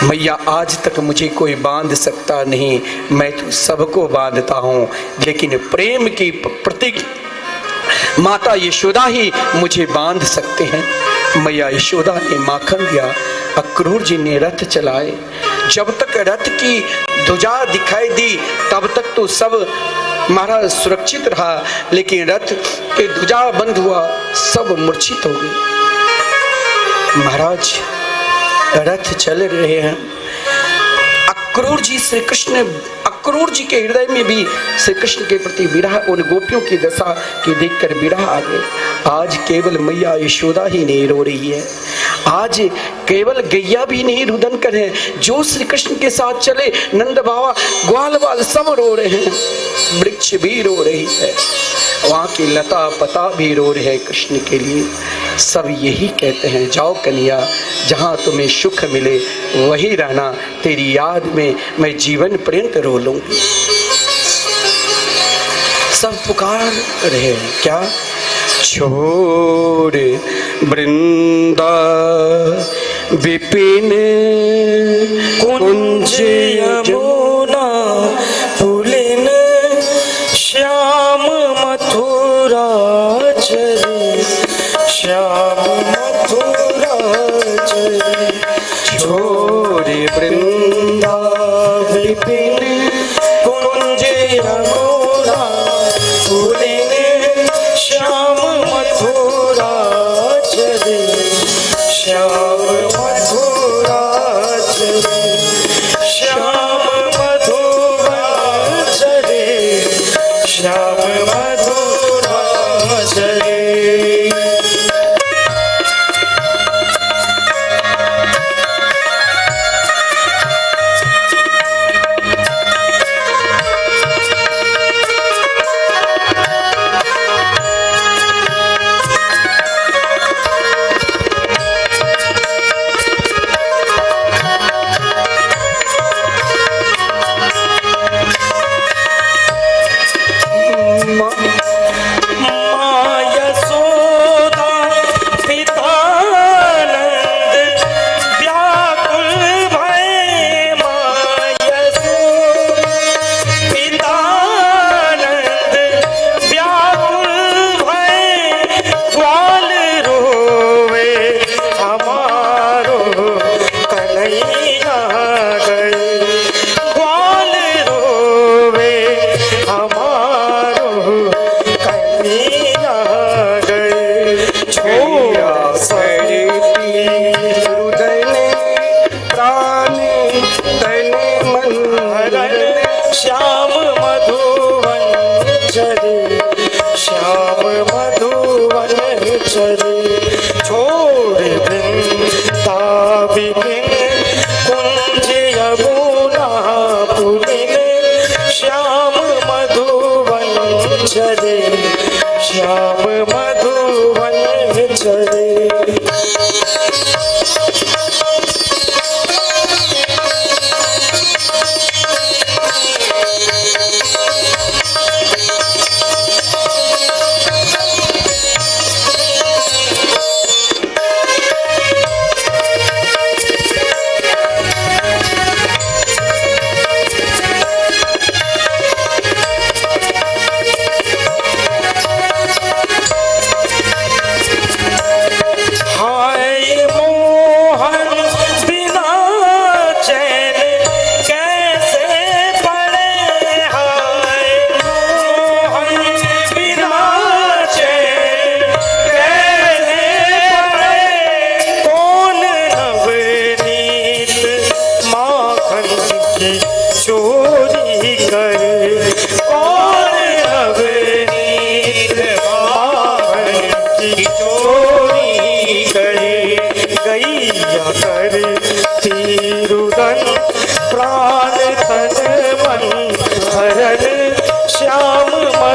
मैया आज तक मुझे कोई बांध सकता नहीं, मैं तो सबको बांधता हूँ, लेकिन प्रेम की प्रतीक माता यशोदा ही मुझे बांध सकते हैं। मैया यशोदा ने माखन दिया, अक्रूर जी ने रथ चलाए। जब तक रथ की ध्वजा दिखाई दी तब तक तो सब महाराज सुरक्षित रहा, लेकिन रथ के ध्वजा बंद हुआ, सब मूर्छित हो गए। महाराज रथ चल रहे हैं, अक्रूर जी श्री कृष्ण, अक्रूर जी के हृदय में भी श्री कृष्ण के प्रति विरह, उन गोपियों की दशा के देखकर विरह आ गए। आज केवल मैया यशोदा ही नहीं रो रही है, आज केवल गैया भी नहीं रुदन कर है, जो श्री कृष्ण के साथ चले नंद बाबा ग्वाल बाल सब रो रहे हैं, वृक्ष भी रो रही है, वहाँ की लता पता भी रो रहे हैं कृष्ण के लिए। सब यही कहते हैं, जाओ कन्हैया, जहाँ तुम्हें सुख मिले वही रहना, तेरी याद में मैं जीवन पर्यंत रो लूंगी। सब पुकार रहे हैं, क्या? छोड़ वृंदा विपिन कुंज यमुना पुलिन श्याम मथुरा चले, श्याम मथुरा चले। छोड़ वृंदा विपिन कुंज यमुना पुलिन श्याम मथुरा चले, श्याम मथुरा चले, श्याम मथुरा चले, श्याम मथुरा चले। श्याम मधुवन चले, श्याम मधुवन चले। छोड़ वृंदा विपिन कुंज यमुना पुलिन श्याम मधुवन चले, श्याम मधुवन चले।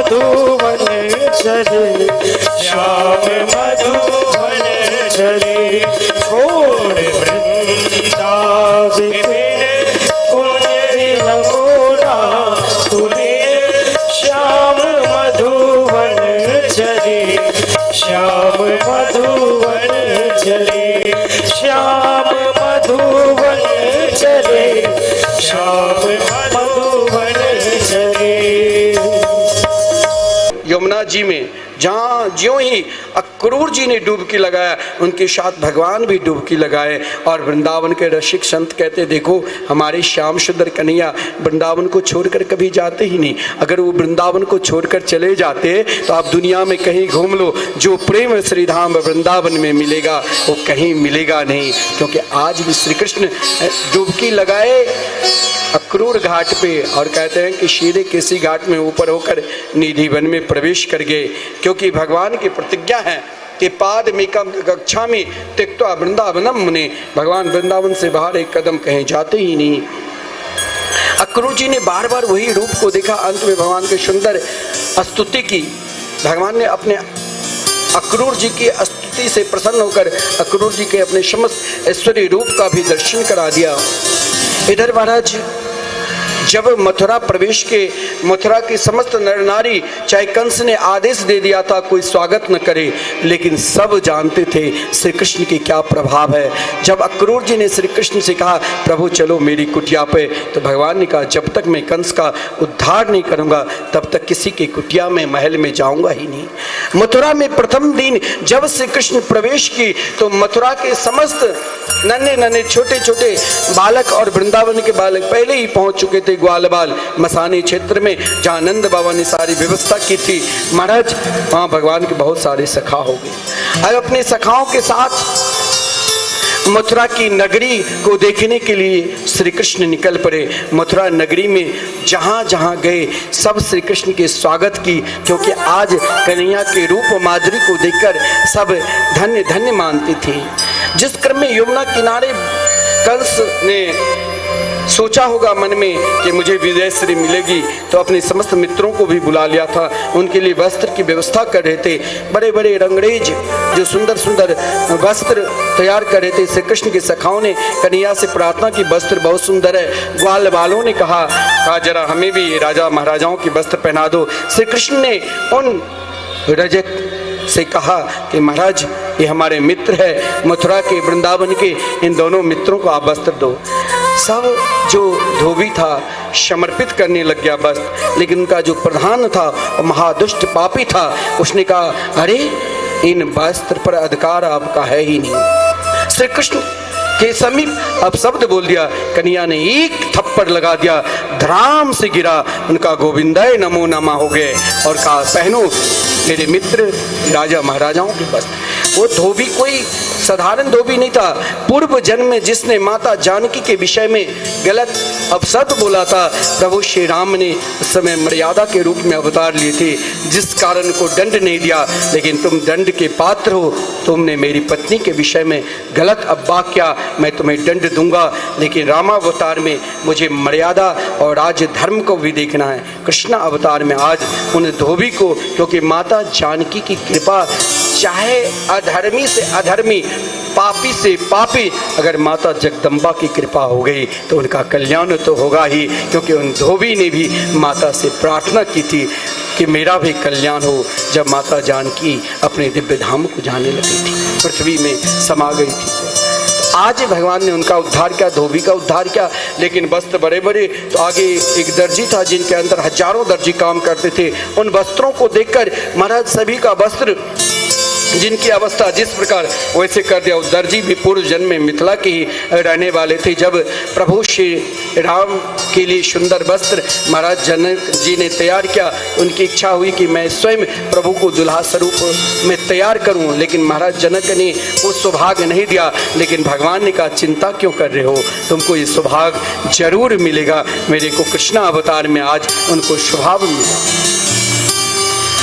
मधुवन चले, श्याम मधुवन चले, छोड़ वृंदावन कुंज नमोरा तुले, श्याम मधुवन चले, श्याम मधुवन चले, श्याम मधुवन चले, श्याम मधुवन चले। यमुना जी में जहाँ ज्यों ही अक्रूर जी ने डुबकी लगाया, उनके साथ भगवान भी डुबकी लगाए। और वृंदावन के रसिक संत कहते, देखो हमारे श्याम सुंदर कन्हैया वृंदावन को छोड़कर कभी जाते ही नहीं। अगर वो वृंदावन को छोड़कर चले जाते तो आप दुनिया में कहीं घूम लो, जो प्रेम श्री धाम वृंदावन में मिलेगा वो कहीं मिलेगा नहीं। क्योंकि आज भी श्री कृष्ण डुबकी लगाए अक्रूर घाट पे, और कहते हैं कि शीरे किसी घाट में ऊपर होकर निधि वन में प्रवेश कर गए। क्योंकि भगवान की प्रतिज्ञा है कि पाद मेकम कक्षा में त्यक्त्वा वृंदावनम मुने, भगवान वृंदावन से बाहर एक कदम कहीं जाते ही नहीं। अक्रूर जी ने बार बार वही रूप को देखा। अंत में भगवान की सुंदर स्तुति की। भगवान ने अपने अक्रूर जी की स्तुति से प्रसन्न होकर अक्रूर जी के अपने समस्त ऐश्वर्य रूप का भी दर्शन करा दिया। इधर महाराज जब मथुरा प्रवेश के मथुरा के समस्त नर नारी, चाहे कंस ने आदेश दे दिया था कोई स्वागत न करे, लेकिन सब जानते थे श्री कृष्ण की क्या प्रभाव है। जब अक्रूर जी ने श्री कृष्ण से कहा प्रभु चलो मेरी कुटिया पे, तो भगवान ने कहा जब तक मैं कंस का उद्धार नहीं करूंगा तब तक किसी की कुटिया में महल में जाऊंगा ही नहीं। मथुरा में प्रथम दिन जब श्री कृष्ण प्रवेश की तो मथुरा के समस्त नन्हे नन्हे छोटे छोटे बालक और वृंदावन के बालक पहले ही पहुंच चुके थे ग्वाल बाल मसानी क्षेत्र में, जहाँ नंद बाबा ने सारी व्यवस्था की थी। महाराज वहाँ भगवान के बहुत सारे सखा हो गए। अब अपने सखाओं के साथ मथुरा की नगरी को देखने के लिए श्री कृष्ण निकल पड़े। मथुरा नगरी में जहाँ जहाँ गए सब श्री कृष्ण के स्वागत की, क्योंकि आज कन्हैया के रूप माधुरी को देखकर सब धन्य धन्य मानते थे। जिस क्रम में यमुना किनारे कंस ने सोचा होगा मन में कि मुझे विजयश्री मिलेगी, तो अपने समस्त मित्रों को भी बुला लिया था। उनके लिए वस्त्र की व्यवस्था कर रहे थे। बड़े बड़े रंगरेज जो सुंदर सुंदर वस्त्र तैयार कर रहे थे। श्री कृष्ण के सखाओं ने कन्हैया से प्रार्थना की वस्त्र बहुत सुंदर है। ग्वाल बालों ने कहा जरा हमें भी राजा महाराजाओं के वस्त्र पहना दो। श्री कृष्ण ने उन रजक से कहा कि महाराज ये हमारे मित्र है मथुरा के वृंदावन के, इन दोनों मित्रों को आप वस्त्र दो। सब जो धोबी था समर्पित करने लग गया वस्त्र, लेकिन उनका जो प्रधान था और महादुष्ट पापी था उसने कहा अरे इन वस्त्र पर अधिकार आपका है ही नहीं। श्री कृष्ण के समीप अब शब्द बोल दिया। कन्हैया ने एक थप्पड़ लगा दिया, धराम से गिरा। उनका गोविंदाय नमो नमः हो गए और कहा पहनो मेरे मित्र राजा महाराजाओं के वस्त्र। वो धोबी कोई साधारण धोबी नहीं था। पूर्व जन्म में जिसने माता जानकी के विषय में गलत अपशब्द बोला था, प्रभु श्री राम ने उस समय मर्यादा के रूप में अवतार लिए थे, जिस कारण को दंड नहीं दिया। लेकिन तुम दंड के पात्र हो, तुमने मेरी पत्नी के विषय में गलत अपवाद किया, मैं तुम्हें दंड दूंगा। लेकिन रामावतार में मुझे मर्यादा और राज धर्म को भी देखना है। कृष्ण अवतार में आज उन धोबी को, क्योंकि माता जानकी की कृपा, चाहे अधर्मी से अधर्मी, पापी से पापी, अगर माता जगदम्बा की कृपा हो गई तो उनका कल्याण तो होगा ही। क्योंकि उन धोबी ने भी माता से प्रार्थना की थी कि मेरा भी कल्याण हो। जब माता जानकी अपने दिव्य धाम को जाने लगी थी, पृथ्वी में समा गई थी, आज भगवान ने उनका उद्धार किया, धोबी का उद्धार किया। लेकिन वस्त्र बड़े बड़े, तो आगे एक दर्जी था जिनके अंदर हजारों दर्जी काम करते थे। उन वस्त्रों को देखकर महाराज सभी का वस्त्र जिनकी अवस्था जिस प्रकार वैसे कर दिया। उस दर्जी भी पूर्व जन्म में मिथिला के ही रहने वाले थे। जब प्रभु श्री राम के लिए सुंदर वस्त्र महाराज जनक जी ने तैयार किया, उनकी इच्छा हुई कि मैं स्वयं प्रभु को दुल्हा स्वरूप में तैयार करूं, लेकिन महाराज जनक ने वो सौभाग्य नहीं दिया। लेकिन भगवान ने कहा चिंता क्यों कर रहे हो, तुमको ये सौभाग्य जरूर मिलेगा। मेरे को कृष्ण अवतार में आज उनको सौभाग्य मिला।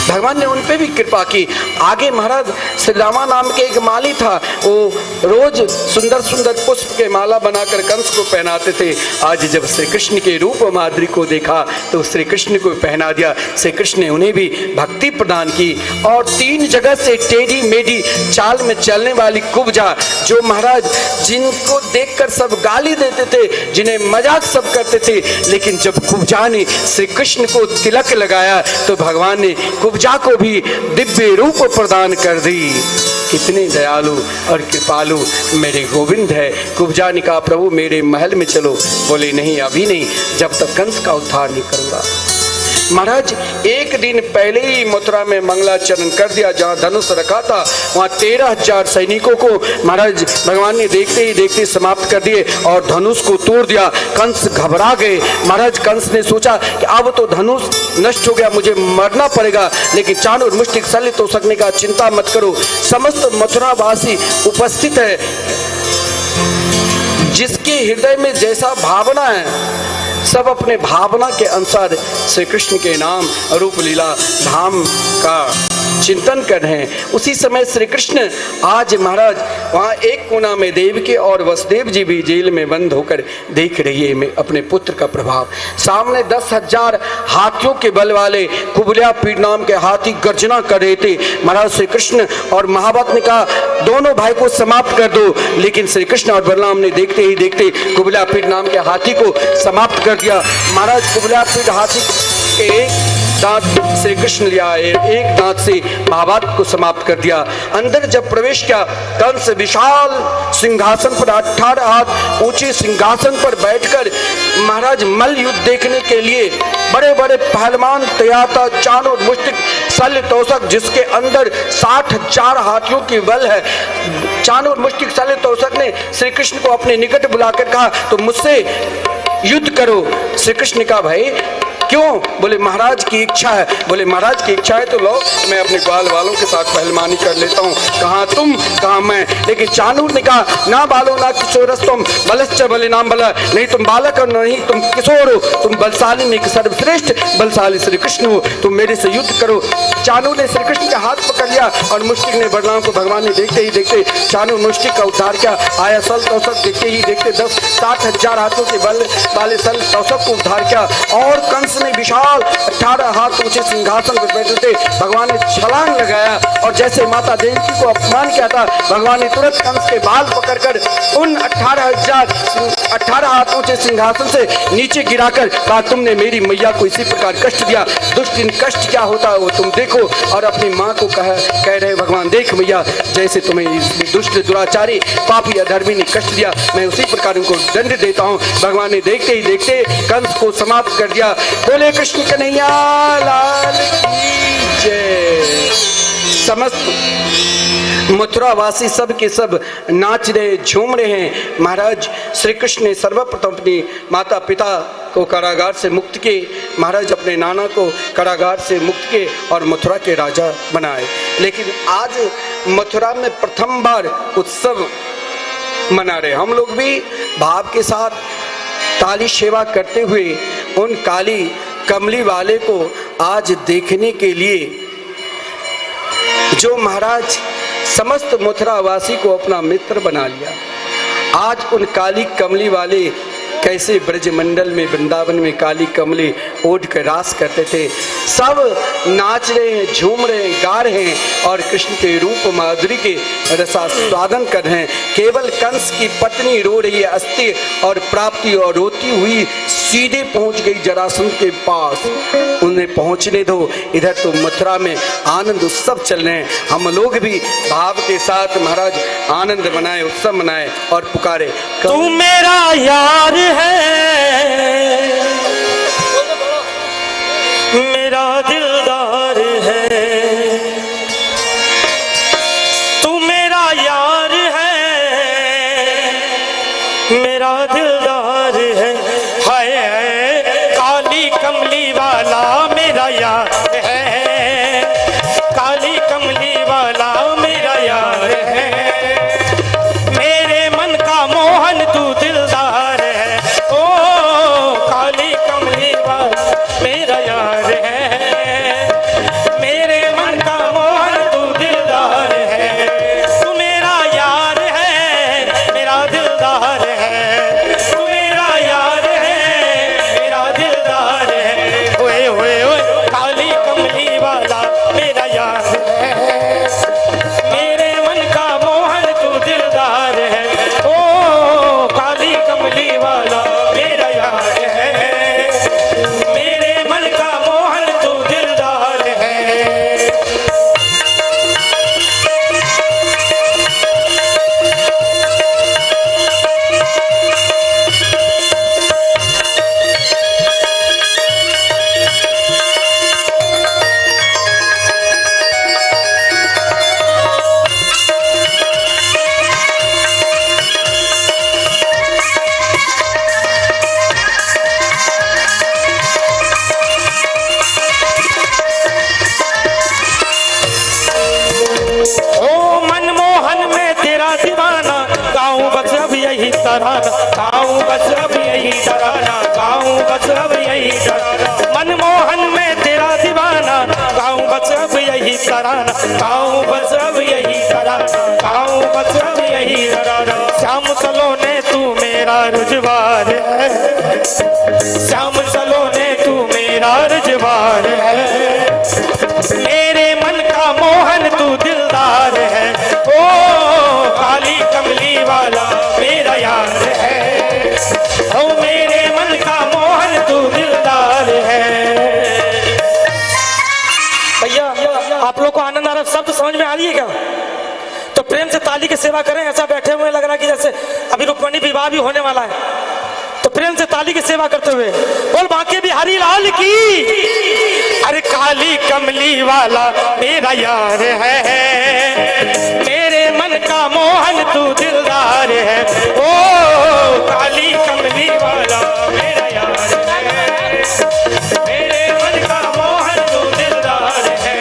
भगवान ने उन पे भी कृपा की। आगे महाराज श्री रामा नाम के एक माली था, वो रोज सुंदर सुंदर पुष्प के माला बनाकर कंस को पहनाते थे। आज जब श्री कृष्ण के रूप माधुरी को देखा तो श्री कृष्ण को पहना दिया। श्री कृष्ण ने उन्हें भी भक्ति प्रदान की। और 3 जगह से टेढ़ी मेढ़ी चाल में चलने वाली कुब्जा, जो महाराज जिनको देखकर सब गाली देते थे, जिन्हें मजाक सब करते थे, लेकिन जब कुब्जा ने श्री कृष्ण को तिलक लगाया तो भगवान ने कुब्जा को भी दिव्य रूप प्रदान कर दी। कितने दयालु और कृपालु मेरे गोविंद है। कुब्जा ने कहा प्रभु मेरे महल में चलो। बोले नहीं अभी नहीं, जब तक कंस का उद्धार नहीं करूंगा। महाराज एक दिन पहले ही मथुरा में मंगलाचरण कर दिया। जहाँ धनुष रखा था वहाँ 13,000 सैनिकों को महाराज भगवान ने देखते ही देखते समाप्त कर दिए और धनुष को तोड़ दिया। कंस घबरा गए। महाराज कंस ने सोचा कि अब तो धनुष नष्ट हो गया, मुझे मरना पड़ेगा। लेकिन चाणूर मुष्टिक शल्य तोषक ने कहा चिंता मत करो, समस्त मथुरावासी उपस्थित है। जिसके हृदय में जैसा भावना है सब अपने भावना के अनुसार श्री कृष्ण के नाम रूप लीला धाम का चिंतन कर रहे हैं। उसी समय श्री कृष्ण आज महाराज वहाँ एक कोना में देवकी और वसुदेव जी भी जेल में बंद होकर देख रही है अपने पुत्र का प्रभाव। सामने 10,000 हाथियों के बल वाले कुबलिया पीठ नाम के हाथी गर्जना कर रहे थे। महाराज श्री कृष्ण और महाभारत ने कहा दोनों भाई को समाप्त कर दो, लेकिन श्री कृष्ण और बलराम ने देखते ही देखते कुबलिया पीठ नाम के हाथी को समाप्त कर दिया। महाराज कुबलिया पीठ हाथी के एक दांत श्री कृष्ण लिया, एक दांत से महाभारत को समाप्त कर दिया। अंदर जब प्रवेश किया कंस विशाल सिंहासन पर 18 हाथ ऊंचे सिंहासन पर बैठकर महाराज मल्ल युद्ध देखने के लिए बड़े बड़े पहलवान तैयार था। चाणूर मुष्टिक शल्य तोषक जिसके अंदर 60,000 हाथियों की बल है। चाणूर मुष्टिक शल्य तोषक ने श्री कृष्ण को अपने निकट बुलाकर कहा तो मुझसे युद्ध करो। श्री कृष्ण ने कहा भाई क्यों? बोले महाराज की इच्छा है। बोले महाराज की इच्छा है तो लो मैं अपने ग्वाल वालों के साथ पहलवानी कर लेता हूँ, कहाँ तुम कहाँ मैं। लेकिन चाणूर ने कहा ना बालो ना किशोरस तुम बलश्च बले नाम बल, नहीं तुम बालक और नहीं तुम किशोर हो, तुम बलशाली में सर्वश्रेष्ठ बलशाली श्री कृष्ण हो, तुम मेरे से युद्ध करो। चाणूर ने श्री कृष्ण का हाथ पकड़ लिया और मुष्टिक ने बलराम को भगवान ने देखते ही देखते चाणूर मुष्टिक का उद्धार किया। आया सल तौसक देखते ही देखते 60,000 हाथों के बल वाले सल तौसक को उद्धार किया। और कंस ने विशाल 18 हाथ ऊंचे सिंहासन पर बैठे थे। भगवान ने छलांग लगाया और जैसे माता देवकी को अपमान किया था भगवान ने तुरंत कंस के बाल पकड़कर उन 18 हाथ ऊंचे सिंहासन से नीचे गिराकर कहा तुमने मेरी मैया को इसी प्रकार कष्ट दिया, दुष्ट इन कष्ट क्या होता है वो तुम देखो। और अपनी माँ को कह रहे भगवान देख मैया जैसे तुम्हें इस दुष्ट दुराचारी पापी अधर्मी ने कष्ट दिया मैं उसी प्रकार उनको दंड देता हूँ। भगवान ने देखते ही देखते कंस को समाप्त कर दिया। बोले कृष्ण कन्हैया लाल की जय। समस्त मथुरावासी सब के सब नाच रहे झूम रहे हैं। महाराज श्री कृष्ण ने सर्वप्रथम अपनी माता पिता को कारागार से मुक्त किए, महाराज अपने नाना को कारागार से मुक्त किए और मथुरा के राजा बनाए। लेकिन आज मथुरा में प्रथम बार उत्सव मना रहे। हम लोग भी भाव के साथ ताली सेवा करते हुए उन काली कमली वाले को आज देखने के लिए जो महाराज समस्त मथुरावासी को अपना मित्र बना लिया। आज उन काली कमली वाले कैसे ब्रजमंडल में वृंदावन में काली कमली ओढ़ कर रास करते थे। सब नाच रहे हैं, झूम रहे हैं, गा रहे हैं और कृष्ण के रूप माधुरी के रसास्वादन कर रहे हैं। केवल कंस की पत्नी रो रही है अस्थिर और प्राप्ति और रोती हुई सीधे पहुंच गई जरासंध के पास। उन्हें पहुंचने दो, इधर तो मथुरा में आनंद उत्सव चल रहे हैं। हम लोग भी भाव के साथ महाराज आनंद मनाए, उत्सव मनाए और पुकारे तू मेरा यार है मेरा दिलदार है, तू मेरा यार है मेरा दिलदार है। हाय काली कमली वाला मेरा यार है, काली कमली वाला मेरा यार है। मेरे मन का मोहन तू दिलदार है, ओ काली कमली वाला मेरा यार है। मेरे मन का मोहन तू दिलदार है। तराना, गाऊं बस अब यही तराना, गाऊं बस अब यही तराना, मनमोहन में तेरा दीवाना, गाऊं बस अब यही तराना, गाऊं बस अब यही तराना, गाऊं बस अब यही तराना। श्याम सलोने तू मेरा रुजवार है, श्याम सलोने तू मेरा रुजवार है, मेरे मन का मोहन तू दिलदार है, ओ काली कमली वाला मेरा यार है, ओ मेरे मन का मोहन तू दिलदार है। भैया आप लोग को आनंद आ रहा, शब्द समझ में आ रही है क्या? तो प्रेम से ताली की सेवा करें। ऐसा बैठे हुए लग रहा है कि जैसे अभी रुक्मणी विवाह भी होने वाला है, तो प्रेम से ताली की सेवा करते हुए बोल बांके बिहारी लाल की। अरे काली कमली वाला मेरा यार है, मेरे मन का मोहन तू दिलदार है, ओ काली कमली वाला मेरा यार है, मेरे मन का मोहन तू दिलदार है।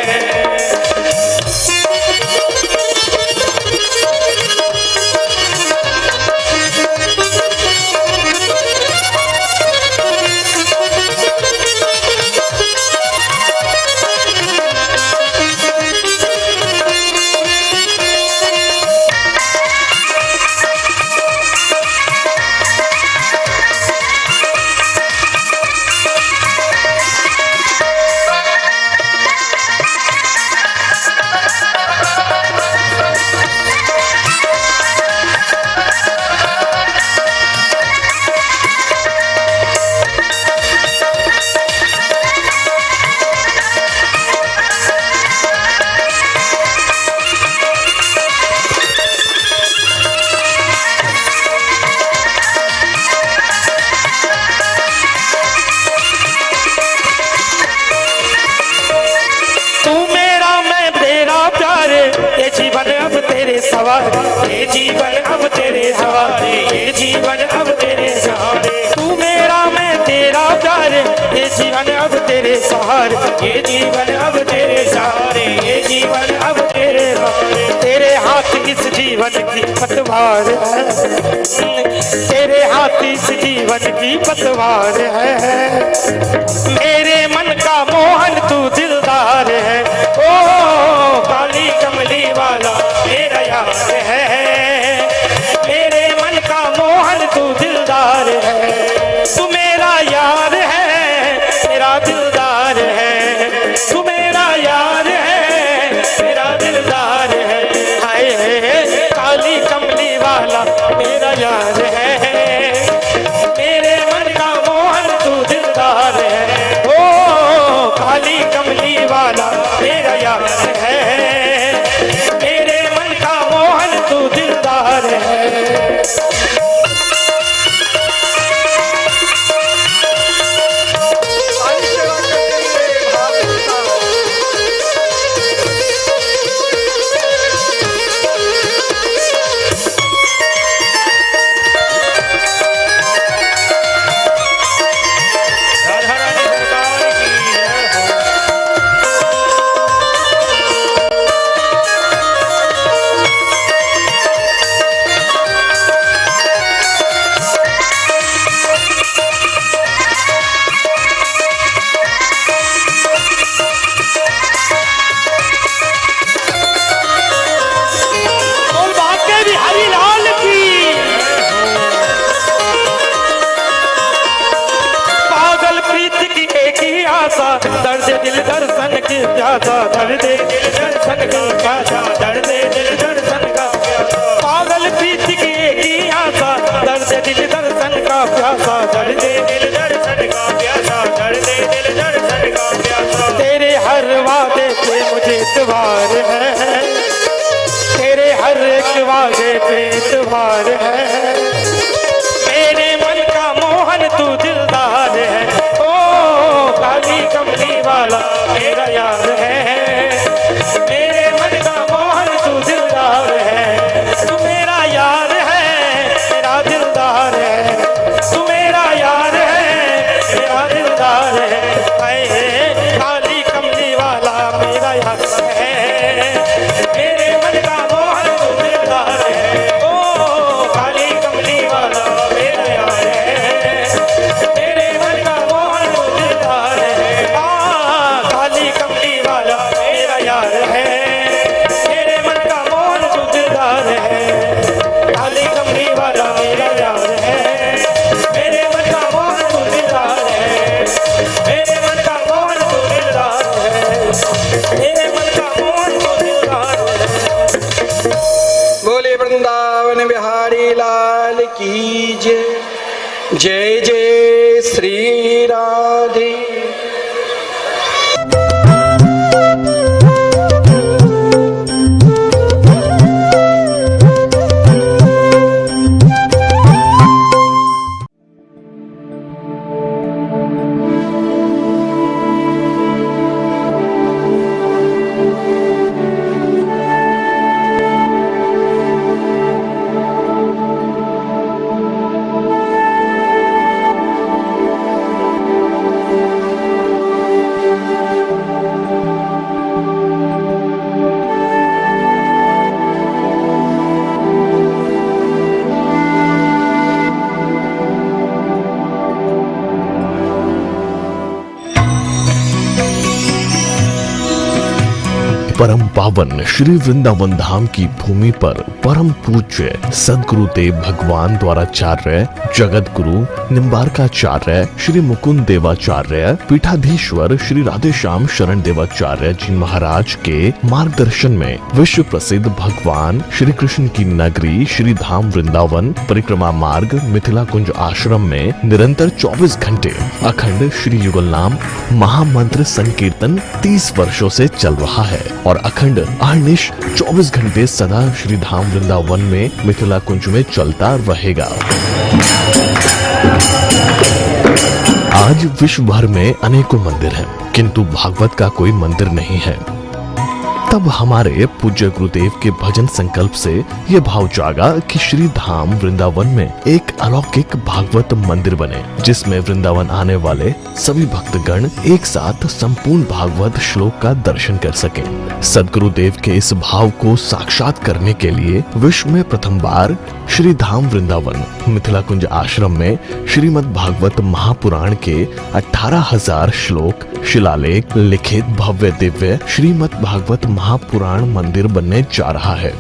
ये जीवन अब तेरे हवाले, ये जीवन अब तेरे सहारे, तू मेरा मैं तेरा प्यार, ये जीवन अब तेरे सहारे, ये जीवन अब तेरे सहारे, ये जीवन अब तेरे सहारे, तेरे हाथ इस जीवन की पतवार है, तेरे हाथ इस जीवन की पतवार है, मेरे मन का मोहन तू दिलदार है, ओ काली कमली वाला मेरा यार है, मेरे मन का मोहन तू दिलदार है, तू मेरा यार है, मेरा दिलदार है, तू मेरा यार है, मेरा दिलदार है, हाय काली कमली वाला मेरा यार है, मेरे मन का मोहन तू दिलदार है, ओ काली कमली वाला मेरा यार है, मेरे मन का मोहन तू दिलदार है। दर्द दिल दर्शन की प्यासा, दर्द दिल दर्शन का प्यासा, दर्द दिल दर्शन का प्यासा, पागल प्रीत की एक ही आशा, दर्द दिल दर्शन का प्यासा, दर्द दिल दर्शन का प्यासा, दर्द दिल दर्शन का प्यासा, तेरे हर वादे पे मुझे इतबार है, तेरे हर एक वादे पे इतबार है, मेरे मन का मोहन तू दिलदार है, ओ काली कमली वाला मेरा यार है, मेरे मन का मोहन तू दिलदार है, तू मेरा यार है, मेरा दिलदार है, तू मेरा यार है, मेरा दिलदार है, काली कमली वाला मेरा यार है, मेरे मन का मोहन तू दिलदार है, ओ काली कमली वाला मेरे मन का मोहन को दिलदार। बोले वृंदावन बिहारी लाल की जय। जय जय श्री राधे। परम पावन श्री वृंदावन धाम की भूमि पर परम पूज्य सदगुरुदेव भगवान द्वाराचार्य जगत गुरु निम्बारकाचार्य श्री मुकुंद देवाचार्य पीठाधीश्वर श्री राधेश्याम शरण देवाचार्य जी महाराज के मार्गदर्शन में विश्व प्रसिद्ध भगवान श्री कृष्ण की नगरी श्री धाम वृंदावन परिक्रमा मार्ग मिथिला कुंज आश्रम में निरंतर 24 घंटे अखंड श्री युगल नाम महामंत्र संकीर्तन 30 वर्षों से चल रहा है और अखंड अहर्निश 24 घंटे सदा श्री धाम वृंदावन में मिथिला कुंज में चलता रहेगा। आज विश्व भर में अनेकों मंदिर हैं, किंतु भागवत का कोई मंदिर नहीं है। तब हमारे पूज्य गुरुदेव के भजन संकल्प से ये भाव जागा कि श्री धाम वृंदावन में एक अलौकिक भागवत मंदिर बने, जिसमें वृंदावन आने वाले सभी भक्तगण एक साथ संपूर्ण भागवत श्लोक का दर्शन कर सकें। सदगुरुदेव के इस भाव को साक्षात करने के लिए विश्व में प्रथम बार श्री धाम वृंदावन मिथिला कुंज आश्रम में श्रीमद् भागवत महापुराण के 18,000 श्लोक शिलालेख लिखित भव्य दिव्य श्रीमद् भागवत महापुराण मंदिर बनने जा रहा है।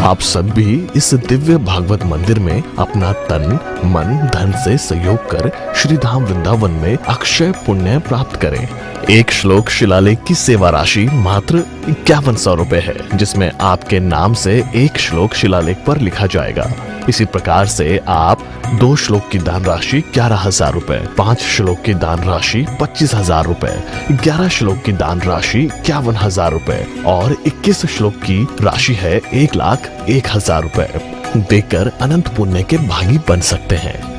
आप सब भी इस दिव्य भागवत मंदिर में अपना तन मन धन से सहयोग कर श्री धाम वृंदावन में अक्षय पुण्य प्राप्त करें। एक श्लोक शिलालेख की सेवा राशि मात्र 5100 रुपए है, जिसमें आपके नाम से एक श्लोक शिलालेख पर लिखा जाएगा। इसी प्रकार से आप 2 श्लोक की दान राशि 11,000 रुपए, 5 श्लोक की दान राशि 25,000 रुपए, 11 श्लोक की दान राशि 51,000 रुपए और 21 श्लोक की राशि है 1,01,000 रुपए देकर अनंत पुण्य के भागी बन सकते हैं।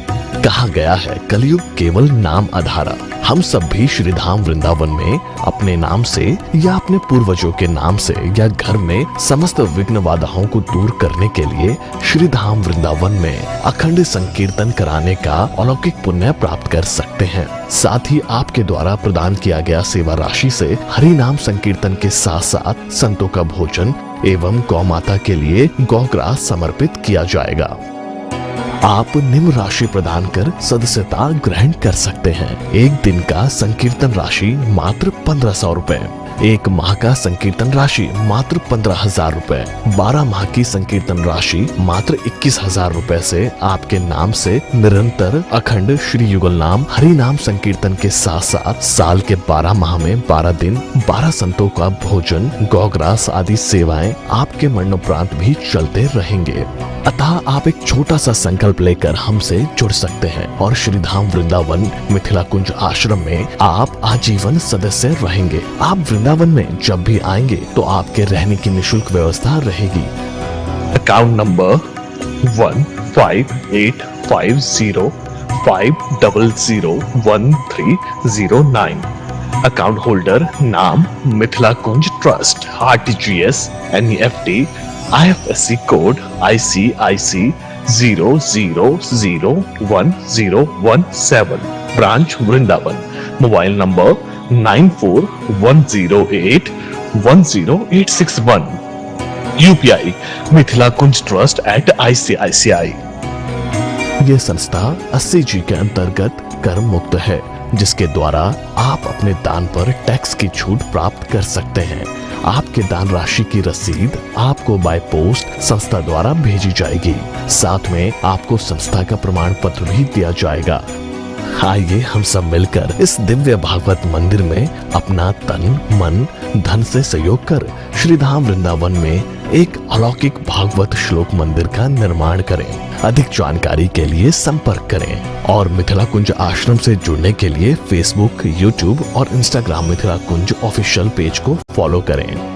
कहा गया है कलयुग केवल नाम आधारा। हम सब भी श्री धाम वृंदावन में अपने नाम से या अपने पूर्वजों के नाम से या घर में समस्त विघ्न बाधाओं को दूर करने के लिए श्री धाम वृंदावन में अखंड संकीर्तन कराने का अलौकिक पुण्य प्राप्त कर सकते हैं। साथ ही आपके द्वारा प्रदान किया गया सेवा राशि से हरि नाम संकीर्तन के साथ साथ संतों का भोजन एवं गौ माता के लिए गौग्रास समर्पित किया जाएगा। आप निम्न राशि प्रदान कर सदस्यता ग्रहण कर सकते हैं। एक दिन का संकीर्तन राशि मात्र 1500 रुपए, एक माह का संकीर्तन राशि मात्र 15,000 रुपए, 12 माह की संकीर्तन राशि मात्र 21,000 रुपए से आपके नाम से निरंतर अखंड श्री युगल नाम हरि नाम संकीर्तन के साथ साथ साल के 12 माह में 12 दिन 12 संतों का भोजन गौग्रास आदि सेवाएं आपके मरणोपरांत भी चलते रहेंगे। अतः आप एक छोटा सा संकल्प लेकर हमसे जुड़ सकते हैं और श्री धाम वृंदावन मिथिला कुंज आश्रम में आप आजीवन सदस्य रहेंगे। आप वृंदावन में जब भी आएंगे तो आपके रहने की निशुल्क व्यवस्था रहेगी। Account number 158505001309। अकाउंट होल्डर नाम Mithila Kunj trust, RTGS, NEFT, IFSC code ICIC 00010117, branch Vrindavan. Mobile number 9410810861। UPI Mithila Kunj trust @ICICI। ये संस्था 80G के अंतर्गत कर मुक्त है, जिसके द्वारा आप अपने दान पर टैक्स की छूट प्राप्त कर सकते हैं। आपके दान राशि की रसीद आपको बाय पोस्ट संस्था द्वारा भेजी जाएगी। साथ में आपको संस्था का प्रमाण पत्र भी दिया जाएगा। आइए हम सब मिलकर इस दिव्य भागवत मंदिर में अपना तन मन धन से सहयोग कर श्री धाम वृंदावन में एक अलौकिक भागवत श्लोक मंदिर का निर्माण करें। अधिक जानकारी के लिए संपर्क करें और मिथिला कुंज आश्रम से जुड़ने के लिए फेसबुक, यूट्यूब और इंस्टाग्राम मिथिला कुंज ऑफिशियल पेज को फॉलो करें।